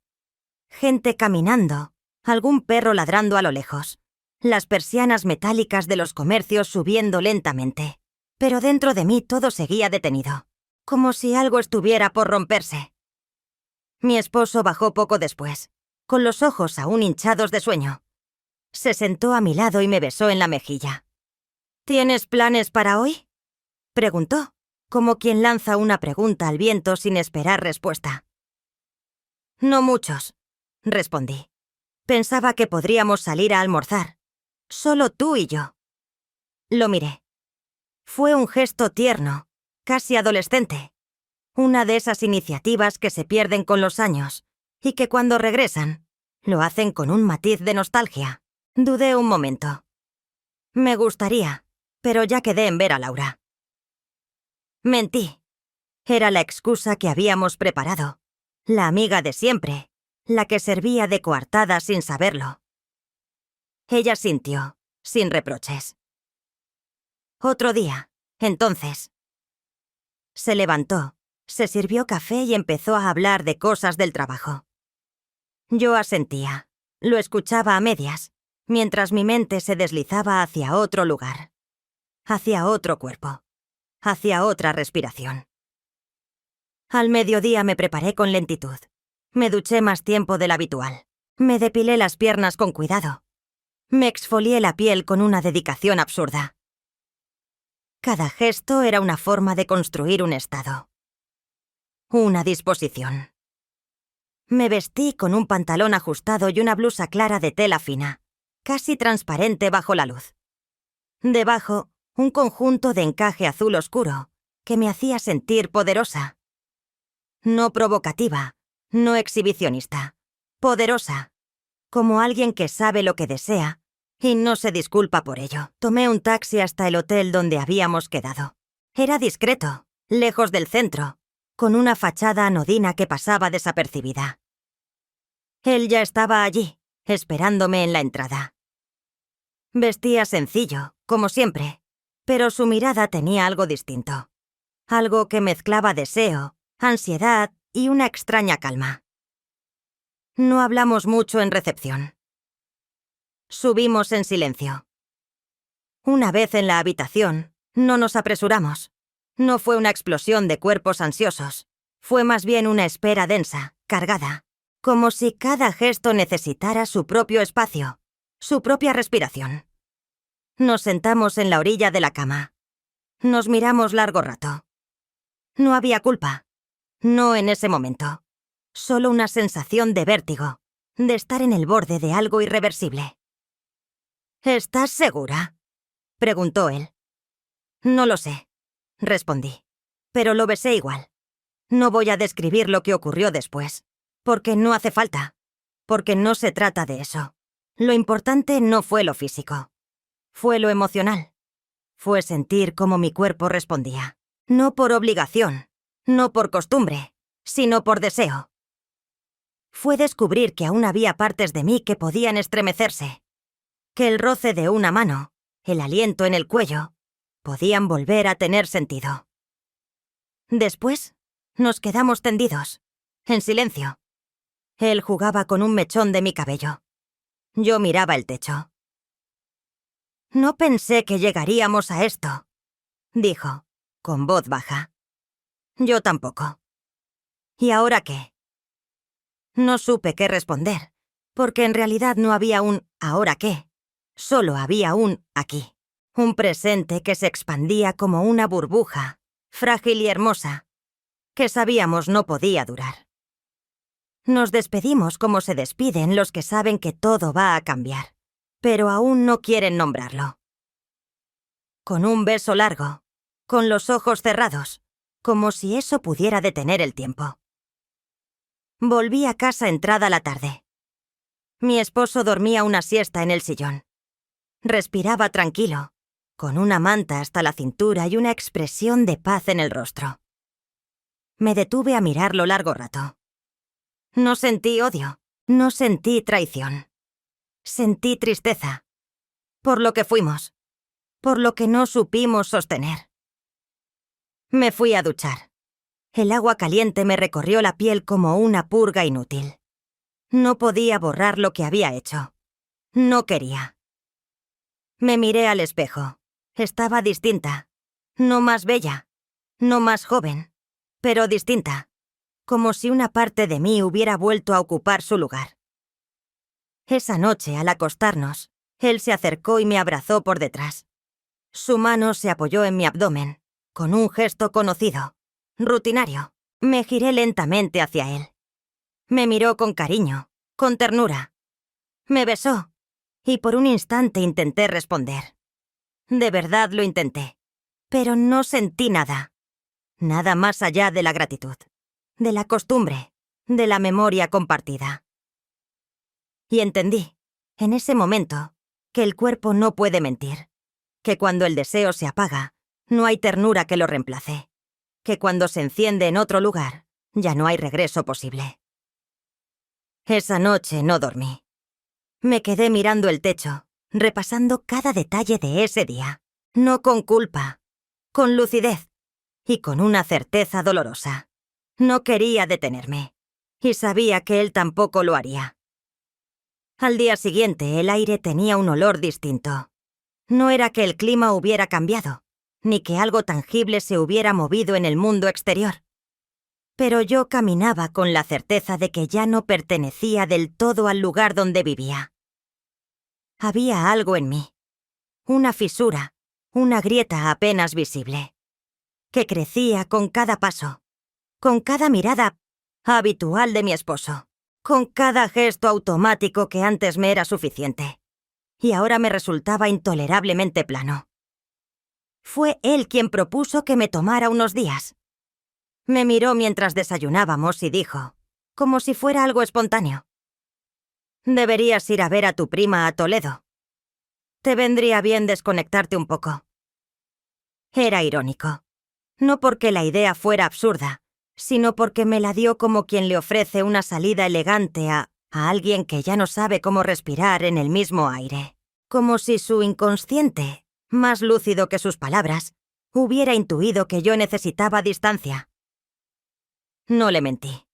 Gente caminando, algún perro ladrando a lo lejos, las persianas metálicas de los comercios subiendo lentamente. Pero dentro de mí todo seguía detenido, como si algo estuviera por romperse. Mi esposo bajó poco después, con los ojos aún hinchados de sueño. Se sentó a mi lado y me besó en la mejilla. ¿Tienes planes para hoy?, preguntó, como quien lanza una pregunta al viento sin esperar respuesta. No muchos, respondí. Pensaba que podríamos salir a almorzar. Solo tú y yo. Lo miré. Fue un gesto tierno, casi adolescente. Una de esas iniciativas que se pierden con los años y que cuando regresan, lo hacen con un matiz de nostalgia. Dudé un momento. Me gustaría, pero ya quedé en ver a Laura. Mentí. Era la excusa que habíamos preparado. La amiga de siempre, la que servía de coartada sin saberlo. Ella sintió, sin reproches. Otro día, entonces. Se levantó, se sirvió café y empezó a hablar de cosas del trabajo. Yo asentía, lo escuchaba a medias, mientras mi mente se deslizaba hacia otro lugar, hacia otro cuerpo, hacia otra respiración. Al mediodía me preparé con lentitud. Me duché más tiempo del habitual. Me depilé las piernas con cuidado. Me exfolié la piel con una dedicación absurda. Cada gesto era una forma de construir un estado. Una disposición. Me vestí con un pantalón ajustado y una blusa clara de tela fina, casi transparente bajo la luz. Debajo, un conjunto de encaje azul oscuro que me hacía sentir poderosa. No provocativa, no exhibicionista. Poderosa, como alguien que sabe lo que desea y no se disculpa por ello. Tomé un taxi hasta el hotel donde habíamos quedado. Era discreto, lejos del centro, con una fachada anodina que pasaba desapercibida. Él ya estaba allí, esperándome en la entrada. Vestía sencillo, como siempre, pero su mirada tenía algo distinto. Algo que mezclaba deseo, ansiedad y una extraña calma. No hablamos mucho en recepción. Subimos en silencio. Una vez en la habitación, no nos apresuramos. No fue una explosión de cuerpos ansiosos. Fue más bien una espera densa, cargada, como si cada gesto necesitara su propio espacio, su propia respiración. Nos sentamos en la orilla de la cama. Nos miramos largo rato. No había culpa. No en ese momento. Solo una sensación de vértigo, de estar en el borde de algo irreversible. ¿Estás segura?, preguntó él. No lo sé, respondí, pero lo besé igual. No voy a describir lo que ocurrió después, porque no hace falta, porque no se trata de eso. Lo importante no fue lo físico, fue lo emocional. Fue sentir cómo mi cuerpo respondía, no por obligación, no por costumbre, sino por deseo. Fue descubrir que aún había partes de mí que podían estremecerse, que el roce de una mano, el aliento en el cuello, podían volver a tener sentido. Después, nos quedamos tendidos, en silencio. Él jugaba con un mechón de mi cabello. Yo miraba el techo. No pensé que llegaríamos a esto, dijo, con voz baja. Yo tampoco. ¿Y ahora qué? No supe qué responder, porque en realidad no había un «ahora qué». Solo había un «aquí». Un presente que se expandía como una burbuja, frágil y hermosa, que sabíamos no podía durar. Nos despedimos como se despiden los que saben que todo va a cambiar, pero aún no quieren nombrarlo. Con un beso largo, con los ojos cerrados, como si eso pudiera detener el tiempo. Volví a casa entrada la tarde. Mi esposo dormía una siesta en el sillón. Respiraba tranquilo, con una manta hasta la cintura y una expresión de paz en el rostro. Me detuve a mirarlo largo rato. No sentí odio, no sentí traición. Sentí tristeza. Por lo que fuimos, por lo que no supimos sostener. Me fui a duchar. El agua caliente me recorrió la piel como una purga inútil. No podía borrar lo que había hecho. No quería. Me miré al espejo. Estaba distinta. No más bella. No más joven. Pero distinta. Como si una parte de mí hubiera vuelto a ocupar su lugar. Esa noche, al acostarnos, él se acercó y me abrazó por detrás. Su mano se apoyó en mi abdomen, con un gesto conocido, rutinario. Me giré lentamente hacia él. Me miró con cariño, con ternura. Me besó, y por un instante intenté responder. De verdad lo intenté, pero no sentí nada. Nada más allá de la gratitud, de la costumbre, de la memoria compartida. Y entendí, en ese momento, que el cuerpo no puede mentir, que cuando el deseo se apaga, no hay ternura que lo reemplace, que cuando se enciende en otro lugar, ya no hay regreso posible. Esa noche no dormí. Me quedé mirando el techo, repasando cada detalle de ese día, no con culpa, con lucidez y con una certeza dolorosa. No quería detenerme, y sabía que él tampoco lo haría. Al día siguiente el aire tenía un olor distinto. No era que el clima hubiera cambiado, ni que algo tangible se hubiera movido en el mundo exterior. Pero yo caminaba con la certeza de que ya no pertenecía del todo al lugar donde vivía. Había algo en mí, una fisura, una grieta apenas visible, que crecía con cada paso, con cada mirada habitual de mi esposo, con cada gesto automático que antes me era suficiente, y ahora me resultaba intolerablemente plano. Fue él quien propuso que me tomara unos días. Me miró mientras desayunábamos y dijo, como si fuera algo espontáneo: «Deberías ir a ver a tu prima a Toledo. Te vendría bien desconectarte un poco». Era irónico. No porque la idea fuera absurda, sino porque me la dio como quien le ofrece una salida elegante a alguien que ya no sabe cómo respirar en el mismo aire. Como si su inconsciente, más lúcido que sus palabras, hubiera intuido que yo necesitaba distancia. No le mentí.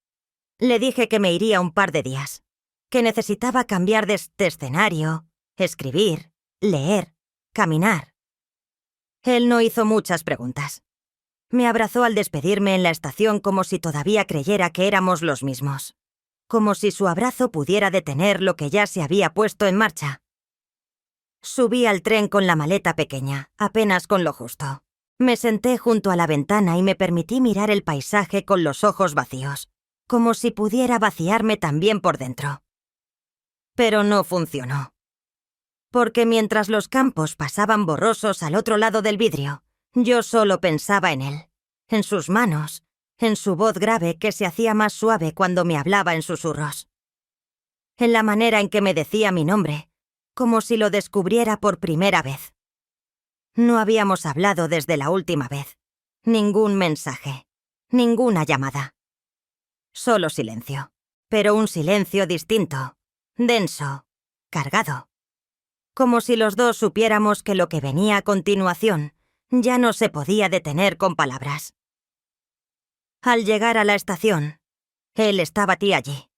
Le dije que me iría un par de días, que necesitaba cambiar de escenario, escribir, leer, caminar. Él no hizo muchas preguntas. Me abrazó al despedirme en la estación como si todavía creyera que éramos los mismos, como si su abrazo pudiera detener lo que ya se había puesto en marcha. Subí al tren con la maleta pequeña, apenas con lo justo. Me senté junto a la ventana y me permití mirar el paisaje con los ojos vacíos, como si pudiera vaciarme también por dentro. Pero no funcionó. Porque mientras los campos pasaban borrosos al otro lado del vidrio, yo solo pensaba en él, en sus manos, en su voz grave que se hacía más suave cuando me hablaba en susurros, en la manera en que me decía mi nombre, como si lo descubriera por primera vez. No habíamos hablado desde la última vez. Ningún mensaje, ninguna llamada. Solo silencio, pero un silencio distinto, denso, cargado. Como si los dos supiéramos que lo que venía a continuación ya no se podía detener con palabras. Al llegar a la estación, él estaba allí.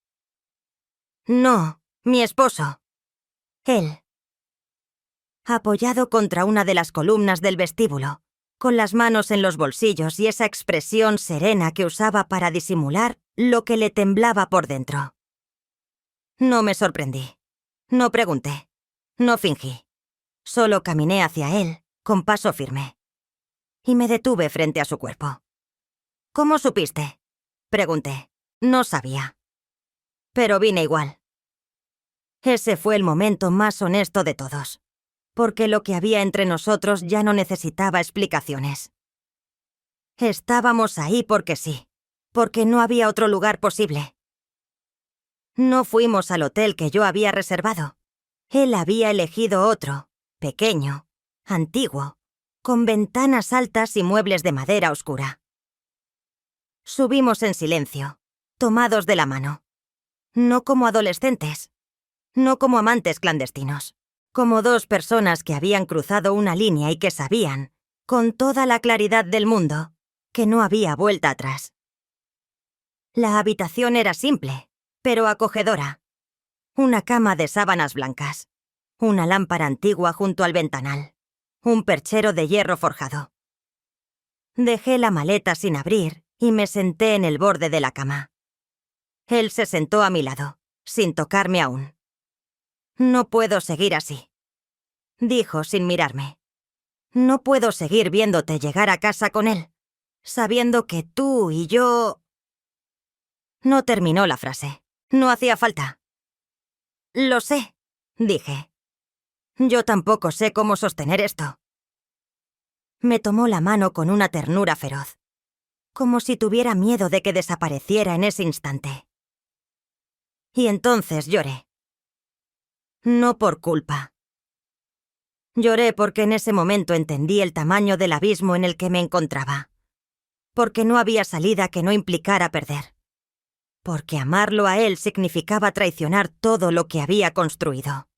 No, mi esposo. Él. Apoyado contra una de las columnas del vestíbulo, con las manos en los bolsillos y esa expresión serena que usaba para disimular lo que le temblaba por dentro. No me sorprendí. No pregunté. No fingí. Solo caminé hacia él, con paso firme. Y me detuve frente a su cuerpo. «¿Cómo supiste?», pregunté. No sabía. Pero vine igual. Ese fue el momento más honesto de todos, porque lo que había entre nosotros ya no necesitaba explicaciones. Estábamos ahí porque sí, porque no había otro lugar posible. No fuimos al hotel que yo había reservado. Él había elegido otro, pequeño, antiguo, con ventanas altas y muebles de madera oscura. Subimos en silencio, tomados de la mano. No como adolescentes, no como amantes clandestinos, como dos personas que habían cruzado una línea y que sabían, con toda la claridad del mundo, que no había vuelta atrás. La habitación era simple, pero acogedora. Una cama de sábanas blancas, una lámpara antigua junto al ventanal, un perchero de hierro forjado. Dejé la maleta sin abrir y me senté en el borde de la cama. Él se sentó a mi lado, sin tocarme aún. «No puedo seguir así», dijo sin mirarme. «No puedo seguir viéndote llegar a casa con él, sabiendo que tú y yo...». No terminó la frase. No hacía falta. «Lo sé», dije. «Yo tampoco sé cómo sostener esto». Me tomó la mano con una ternura feroz, como si tuviera miedo de que desapareciera en ese instante. Y entonces lloré. No por culpa. Lloré porque en ese momento entendí el tamaño del abismo en el que me encontraba. Porque no había salida que no implicara perder. Porque amarlo a él significaba traicionar todo lo que había construido.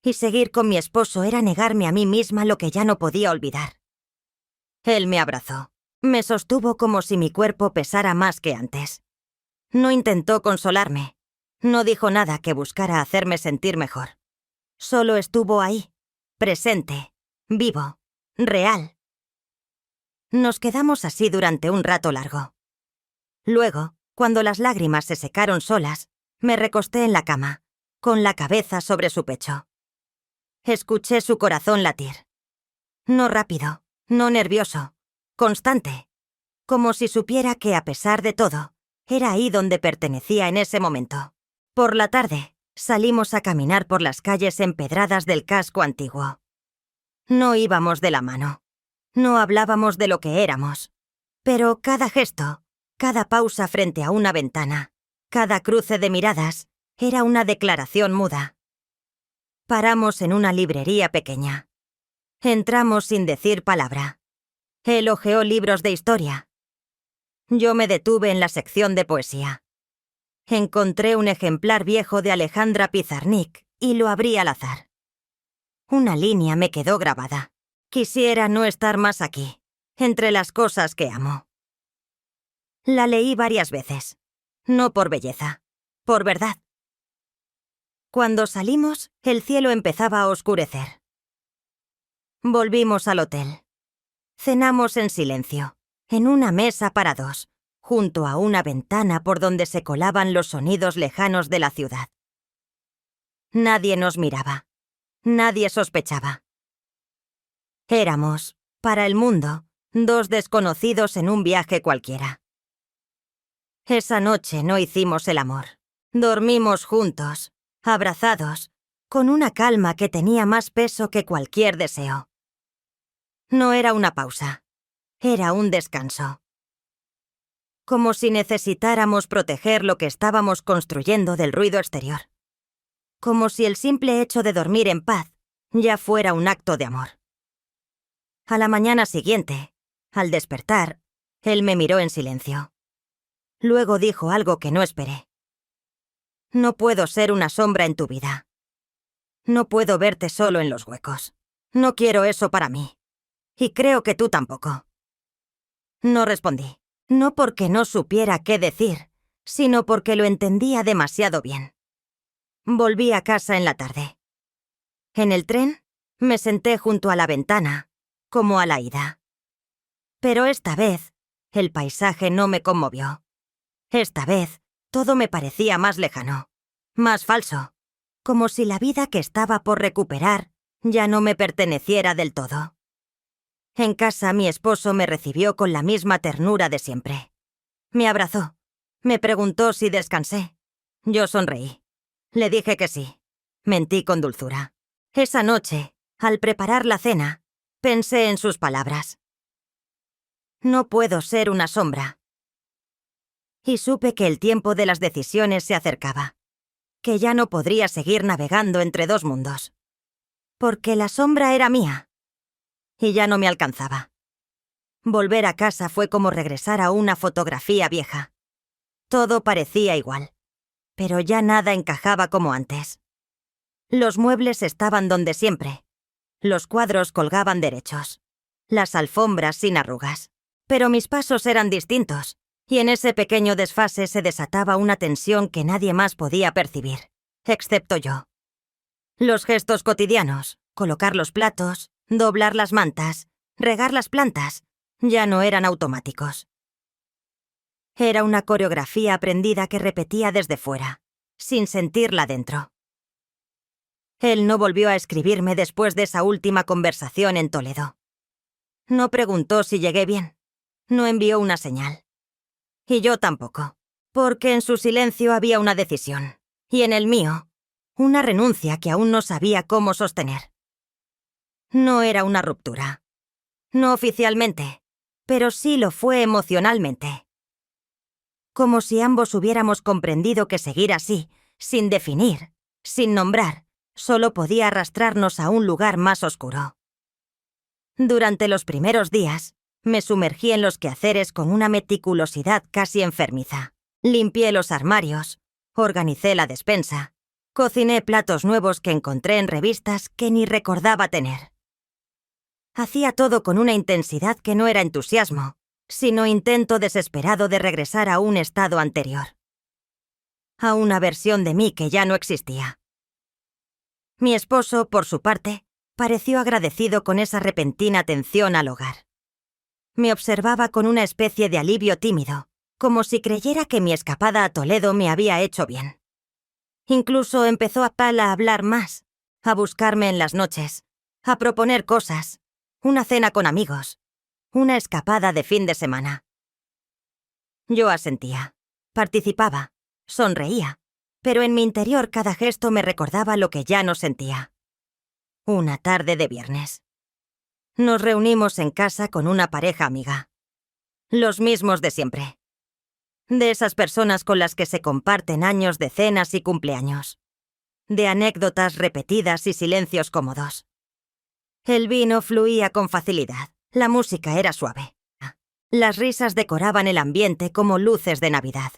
Y seguir con mi esposo era negarme a mí misma lo que ya no podía olvidar. Él me abrazó. Me sostuvo como si mi cuerpo pesara más que antes. No intentó consolarme. No dijo nada que buscara hacerme sentir mejor. Solo estuvo ahí, presente, vivo, real. Nos quedamos así durante un rato largo. Luego, cuando las lágrimas se secaron solas, me recosté en la cama, con la cabeza sobre su pecho. Escuché su corazón latir. No rápido, no nervioso, constante, como si supiera que a pesar de todo, era ahí donde pertenecía en ese momento. Por la tarde, salimos a caminar por las calles empedradas del casco antiguo. No íbamos de la mano. No hablábamos de lo que éramos. Pero cada gesto, cada pausa frente a una ventana, cada cruce de miradas, era una declaración muda. Paramos en una librería pequeña. Entramos sin decir palabra. Él hojeó libros de historia. Yo me detuve en la sección de poesía. Encontré un ejemplar viejo de Alejandra Pizarnik y lo abrí al azar. Una línea me quedó grabada. Quisiera no estar más aquí, entre las cosas que amo. La leí varias veces. No por belleza, por verdad. Cuando salimos, el cielo empezaba a oscurecer. Volvimos al hotel. Cenamos en silencio, en una mesa para dos, junto a una ventana por donde se colaban los sonidos lejanos de la ciudad. Nadie nos miraba. Nadie sospechaba. Éramos, para el mundo, dos desconocidos en un viaje cualquiera. Esa noche no hicimos el amor. Dormimos juntos, abrazados, con una calma que tenía más peso que cualquier deseo. No era una pausa, era un descanso. Como si necesitáramos proteger lo que estábamos construyendo del ruido exterior. Como si el simple hecho de dormir en paz ya fuera un acto de amor. A la mañana siguiente, al despertar, él me miró en silencio. Luego dijo algo que no esperé. No puedo ser una sombra en tu vida. No puedo verte solo en los huecos. No quiero eso para mí. Y creo que tú tampoco. No respondí. No porque no supiera qué decir, sino porque lo entendía demasiado bien. Volví a casa en la tarde. En el tren, me senté junto a la ventana, como a la ida. Pero esta vez, el paisaje no me conmovió. Esta vez, todo me parecía más lejano, más falso, como si la vida que estaba por recuperar ya no me perteneciera del todo. En casa, mi esposo me recibió con la misma ternura de siempre. Me abrazó. Me preguntó si descansé. Yo sonreí. Le dije que sí. Mentí con dulzura. Esa noche, al preparar la cena, pensé en sus palabras. No puedo ser una sombra. Y supe que el tiempo de las decisiones se acercaba. que ya no podría seguir navegando entre dos mundos. Porque la sombra era mía y ya no me alcanzaba. Volver a casa fue como regresar a una fotografía vieja. Todo parecía igual, pero ya nada encajaba como antes. Los muebles estaban donde siempre. Los cuadros colgaban derechos. Las alfombras sin arrugas. Pero mis pasos eran distintos, y en ese pequeño desfase se desataba una tensión que nadie más podía percibir, excepto yo. Los gestos cotidianos, colocar los platos, doblar las mantas, regar las plantas, ya no eran automáticos. Era una coreografía aprendida que repetía desde fuera, sin sentirla dentro. Él no volvió a escribirme después de esa última conversación en Toledo. No preguntó si llegué bien. No envió una señal. Y yo tampoco, porque en su silencio había una decisión, y en el mío, una renuncia que aún no sabía cómo sostener. No era una ruptura. No oficialmente, pero sí lo fue emocionalmente. Como si ambos hubiéramos comprendido que seguir así, sin definir, sin nombrar, solo podía arrastrarnos a un lugar más oscuro. Durante los primeros días, me sumergí en los quehaceres con una meticulosidad casi enfermiza. Limpié los armarios, organicé la despensa, cociné platos nuevos que encontré en revistas que ni recordaba tener. Hacía todo con una intensidad que no era entusiasmo, sino intento desesperado de regresar a un estado anterior. A una versión de mí que ya no existía. Mi esposo, por su parte, pareció agradecido con esa repentina atención al hogar. Me observaba con una especie de alivio tímido, como si creyera que mi escapada a Toledo me había hecho bien. Incluso empezó a hablar más, a buscarme en las noches, a proponer cosas, una cena con amigos, una escapada de fin de semana. Yo asentía, participaba, sonreía, pero en mi interior cada gesto me recordaba lo que ya no sentía. Una tarde de viernes. Nos reunimos en casa con una pareja amiga. Los mismos de siempre. De esas personas con las que se comparten años de cenas y cumpleaños. De anécdotas repetidas y silencios cómodos. El vino fluía con facilidad. La música era suave. Las risas decoraban el ambiente como luces de Navidad.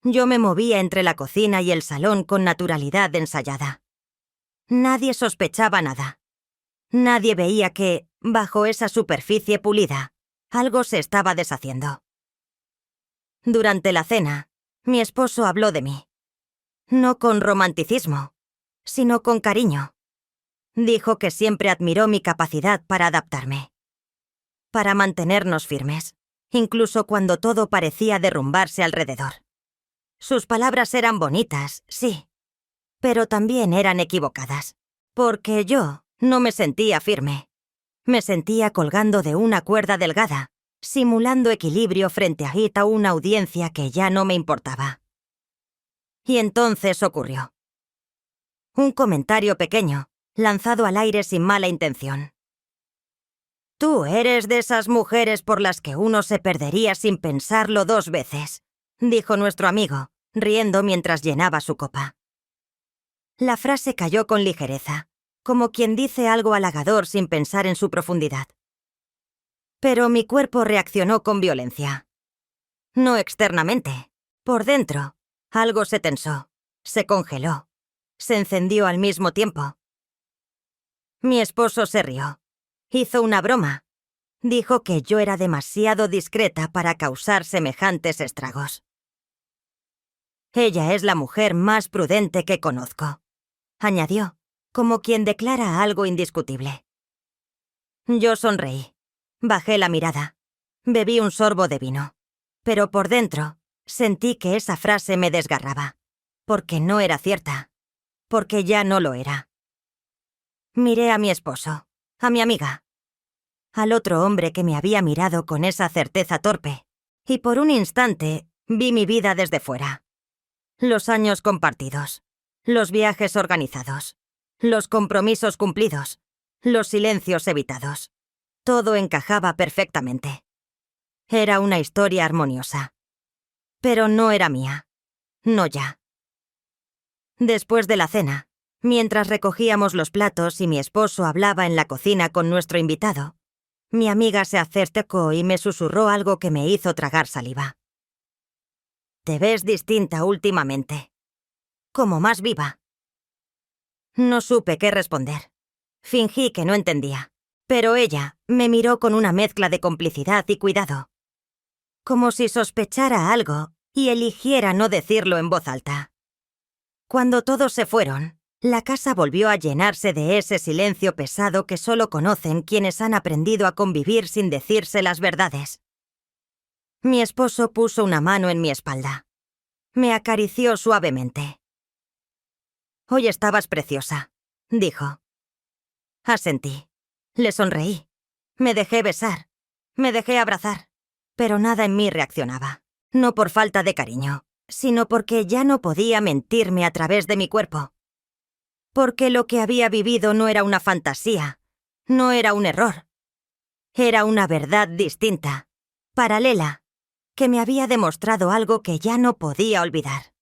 Yo me movía entre la cocina y el salón con naturalidad ensayada. Nadie sospechaba nada. Nadie veía que, bajo esa superficie pulida, algo se estaba deshaciendo. Durante la cena, mi esposo habló de mí. No con romanticismo, sino con cariño. Dijo que siempre admiró mi capacidad para adaptarme. Para mantenernos firmes, incluso cuando todo parecía derrumbarse alrededor. Sus palabras eran bonitas, sí, pero también eran equivocadas, porque yo no me sentía firme. Me sentía colgando de una cuerda delgada, simulando equilibrio frente a una audiencia que ya no me importaba. Y entonces ocurrió. Un comentario pequeño, lanzado al aire sin mala intención. «Tú eres de esas mujeres por las que uno se perdería sin pensarlo 2 veces», dijo nuestro amigo, riendo mientras llenaba su copa. La frase cayó con ligereza, como quien dice algo halagador sin pensar en su profundidad. Pero mi cuerpo reaccionó con violencia. No externamente, por dentro, algo se tensó, se congeló, se encendió al mismo tiempo. Mi esposo se rió. Hizo una broma. Dijo que yo era demasiado discreta para causar semejantes estragos. «Ella es la mujer más prudente que conozco», añadió, como quien declara algo indiscutible. Yo sonreí. Bajé la mirada. Bebí un sorbo de vino. Pero por dentro, sentí que esa frase me desgarraba. Porque no era cierta. Porque ya no lo era. Miré a mi esposo, a mi amiga, al otro hombre que me había mirado con esa certeza torpe, y por un instante vi mi vida desde fuera. Los años compartidos, los viajes organizados, los compromisos cumplidos, los silencios evitados. Todo encajaba perfectamente. Era una historia armoniosa. Pero no era mía. No ya. Después de la cena, mientras recogíamos los platos y mi esposo hablaba en la cocina con nuestro invitado, mi amiga se acercó y me susurró algo que me hizo tragar saliva. «Te ves distinta últimamente. Como más viva». No supe qué responder. Fingí que no entendía, pero ella me miró con una mezcla de complicidad y cuidado, como si sospechara algo y eligiera no decirlo en voz alta. Cuando todos se fueron, la casa volvió a llenarse de ese silencio pesado que solo conocen quienes han aprendido a convivir sin decirse las verdades. Mi esposo puso una mano en mi espalda. Me acarició suavemente. «Hoy estabas preciosa», dijo. Asentí. Le sonreí. Me dejé besar. Me dejé abrazar. Pero nada en mí reaccionaba. No por falta de cariño, sino porque ya no podía mentirme a través de mi cuerpo. Porque lo que había vivido no era una fantasía, no era un error. Era una verdad distinta, paralela, que me había demostrado algo que ya no podía olvidar.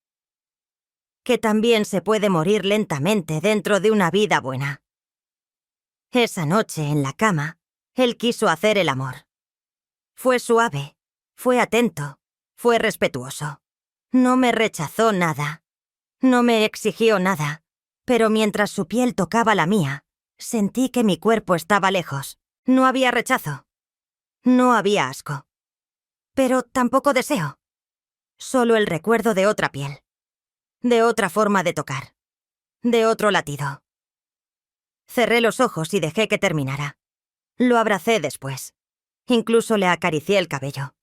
Que también se puede morir lentamente dentro de una vida buena. Esa noche, en la cama, él quiso hacer el amor. Fue suave, fue atento, fue respetuoso. No me rechazó nada. No me exigió nada. Pero mientras su piel tocaba la mía, sentí que mi cuerpo estaba lejos. No había rechazo. No había asco. Pero tampoco deseo. Solo el recuerdo de otra piel. De otra forma de tocar. De otro latido. Cerré los ojos y dejé que terminara. Lo abracé después. Incluso le acaricié el cabello.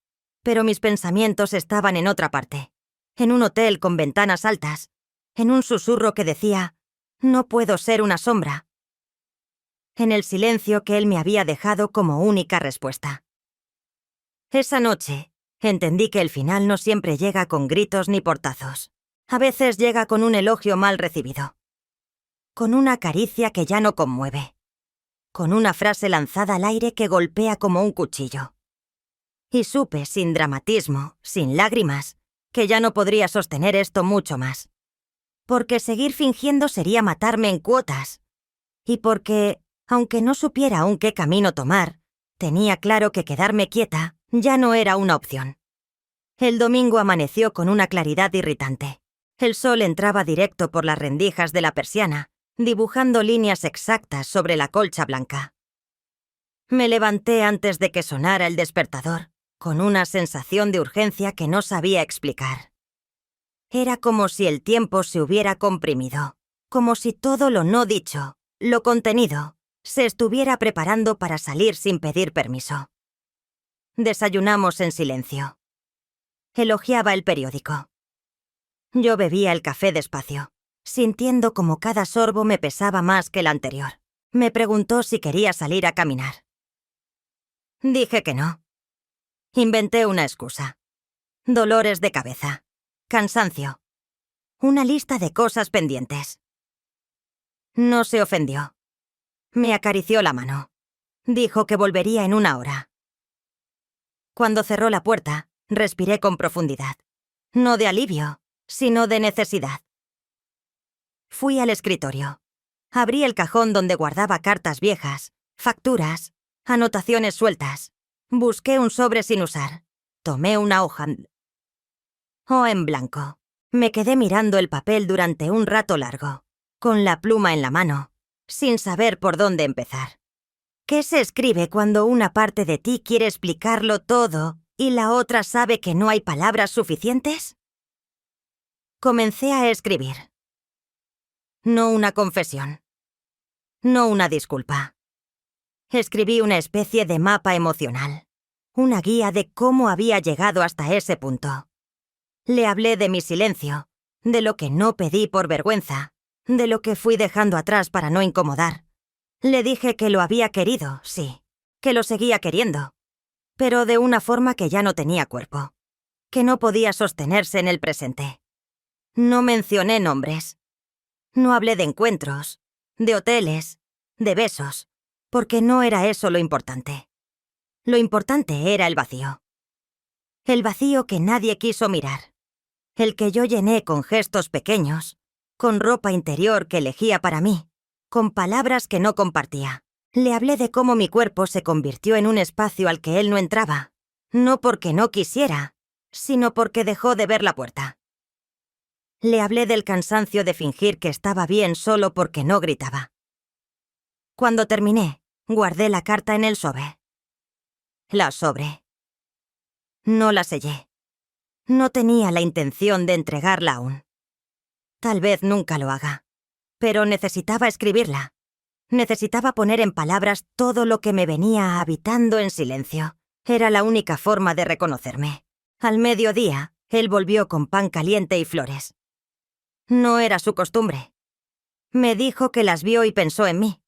Pero mis pensamientos estaban en otra parte. En un hotel con ventanas altas. En un susurro que decía: «No puedo ser una sombra». En el silencio que él me había dejado como única respuesta. Esa noche, entendí que el final no siempre llega con gritos ni portazos. A veces llega con un elogio mal recibido. Con una caricia que ya no conmueve. Con una frase lanzada al aire que golpea como un cuchillo. Y supe, sin dramatismo, sin lágrimas, que ya no podría sostener esto mucho más. Porque seguir fingiendo sería matarme en cuotas. Y porque, aunque no supiera aún qué camino tomar, tenía claro que quedarme quieta ya no era una opción. El domingo amaneció con una claridad irritante. El sol entraba directo por las rendijas de la persiana, dibujando líneas exactas sobre la colcha blanca. Me levanté antes de que sonara el despertador, con una sensación de urgencia que no sabía explicar. Era como si el tiempo se hubiera comprimido, como si todo lo no dicho, lo contenido, se estuviera preparando para salir sin pedir permiso. Desayunamos en silencio. Elogiaba el periódico. Yo bebía el café despacio, sintiendo como cada sorbo me pesaba más que el anterior. Me preguntó si quería salir a caminar. Dije que no. Inventé una excusa. Dolores de cabeza. Cansancio. Una lista de cosas pendientes. No se ofendió. Me acarició la mano. Dijo que volvería en 1 hora. Cuando cerró la puerta, respiré con profundidad. No de alivio, sino de necesidad. Fui al escritorio. Abrí el cajón donde guardaba cartas viejas, facturas, anotaciones sueltas. Busqué un sobre sin usar. Tomé una hoja. En blanco. Me quedé mirando el papel durante un rato largo, con la pluma en la mano, sin saber por dónde empezar. ¿Qué se escribe cuando una parte de ti quiere explicarlo todo y la otra sabe que no hay palabras suficientes? Comencé a escribir. No una confesión. No una disculpa. Escribí una especie de mapa emocional, una guía de cómo había llegado hasta ese punto. Le hablé de mi silencio, de lo que no pedí por vergüenza, de lo que fui dejando atrás para no incomodar. Le dije que lo había querido, sí, que lo seguía queriendo, pero de una forma que ya no tenía cuerpo, que no podía sostenerse en el presente. No mencioné nombres. No hablé de encuentros, de hoteles, de besos, porque no era eso lo importante. Lo importante era el vacío. El vacío que nadie quiso mirar. El que yo llené con gestos pequeños, con ropa interior que elegía para mí, con palabras que no compartía. Le hablé de cómo mi cuerpo se convirtió en un espacio al que él no entraba, no porque no quisiera, sino porque dejó de ver la puerta. Le hablé del cansancio de fingir que estaba bien solo porque no gritaba. Cuando terminé, guardé la carta en el sobre. La sobré. No la sellé. No tenía la intención de entregarla aún. Tal vez nunca lo haga, pero necesitaba escribirla. Necesitaba poner en palabras todo lo que me venía habitando en silencio. Era la única forma de reconocerme. Al mediodía, él volvió con pan caliente y flores. No era su costumbre. Me dijo que las vio y pensó en mí.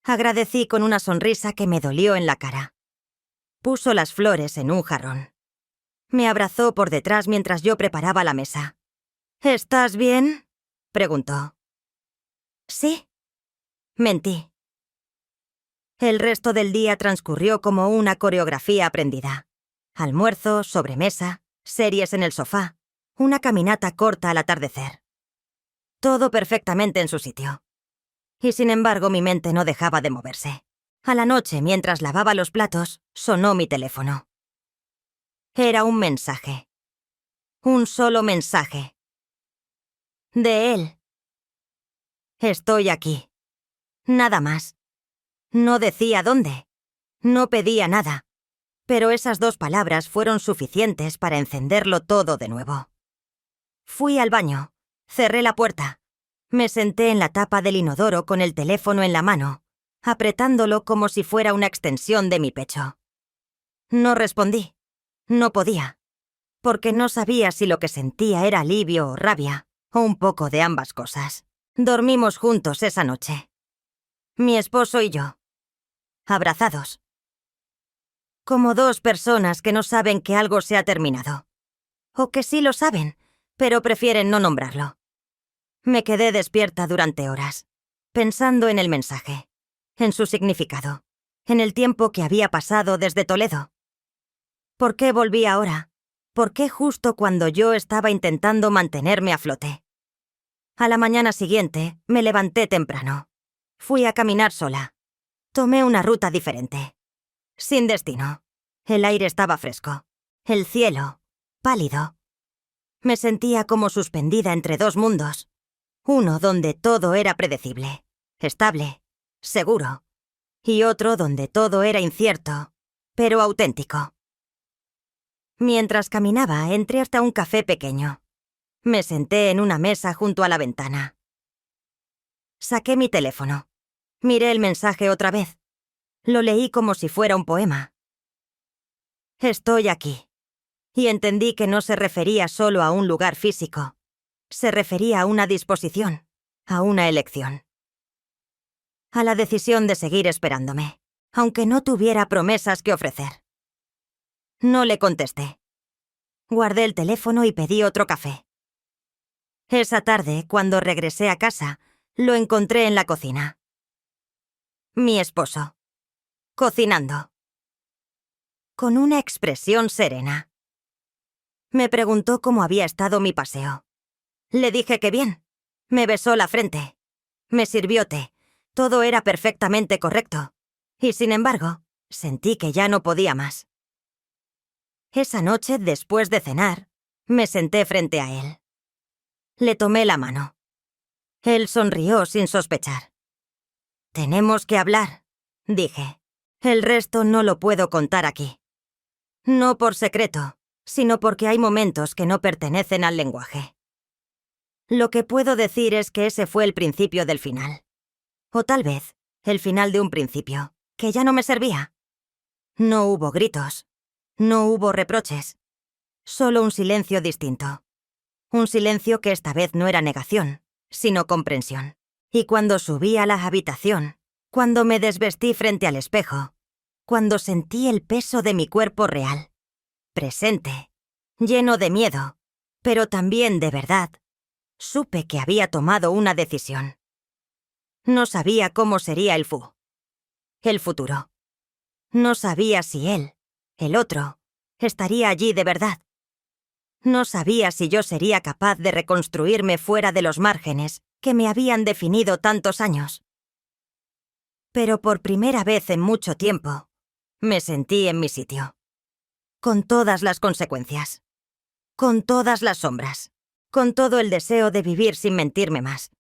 Agradecí con una sonrisa que me dolió en la cara. Puso las flores en un jarrón. Me abrazó por detrás mientras yo preparaba la mesa. ¿Estás bien?, preguntó. Sí. Mentí. El resto del día transcurrió como una coreografía aprendida. Almuerzo, sobremesa, series en el sofá, una caminata corta al atardecer. Todo perfectamente en su sitio. Y sin embargo, mi mente no dejaba de moverse. A la noche, mientras lavaba los platos, sonó mi teléfono. Era un mensaje. Un solo mensaje. De él. Estoy aquí. Nada más. No decía dónde. No pedía nada. Pero esas 2 palabras fueron suficientes para encenderlo todo de nuevo. Fui al baño. Cerré la puerta. Me senté en la tapa del inodoro con el teléfono en la mano, apretándolo como si fuera una extensión de mi pecho. No respondí. No podía. Porque no sabía si lo que sentía era alivio o rabia, o un poco de ambas cosas. Dormimos juntos esa noche. Mi esposo y yo. Abrazados. Como 2 personas que no saben que algo se ha terminado. O que sí lo saben, pero prefieren no nombrarlo. Me quedé despierta durante horas, pensando en el mensaje, en su significado, en el tiempo que había pasado desde Toledo. ¿Por qué volví ahora? ¿Por qué justo cuando yo estaba intentando mantenerme a flote? A la mañana siguiente, me levanté temprano. Fui a caminar sola. Tomé una ruta diferente. Sin destino. El aire estaba fresco. El cielo, pálido. Me sentía como suspendida entre 2 mundos. Uno donde todo era predecible, estable, seguro. Y otro donde todo era incierto, pero auténtico. Mientras caminaba, entré hasta un café pequeño. Me senté en una mesa junto a la ventana. Saqué mi teléfono. Miré el mensaje otra vez. Lo leí como si fuera un poema. Estoy aquí. Y entendí que no se refería solo a un lugar físico. Se refería a una disposición, a una elección. A la decisión de seguir esperándome, aunque no tuviera promesas que ofrecer. No le contesté. Guardé el teléfono y pedí otro café. Esa tarde, cuando regresé a casa, lo encontré en la cocina. Mi esposo. Cocinando. Con una expresión serena. Me preguntó cómo había estado mi paseo. Le dije que bien. Me besó la frente. Me sirvió té. Todo era perfectamente correcto. Y sin embargo, sentí que ya no podía más. Esa noche, después de cenar, me senté frente a él. Le tomé la mano. Él sonrió sin sospechar. «Tenemos que hablar», dije. «El resto no lo puedo contar aquí. No por secreto, sino porque hay momentos que no pertenecen al lenguaje. Lo que puedo decir es que ese fue el principio del final. O tal vez, el final de un principio, que ya no me servía. No hubo gritos. No hubo reproches. Solo un silencio distinto. Un silencio que esta vez no era negación, sino comprensión. Y cuando subí a la habitación, cuando me desvestí frente al espejo, cuando sentí el peso de mi cuerpo real, presente, lleno de miedo, pero también de verdad, supe que había tomado una decisión. No sabía cómo sería el futuro. No sabía si él, el otro, estaría allí de verdad. No sabía si yo sería capaz de reconstruirme fuera de los márgenes que me habían definido tantos años. Pero por primera vez en mucho tiempo, me sentí en mi sitio. Con todas las consecuencias. Con todas las sombras. Con todo el deseo de vivir sin mentirme más.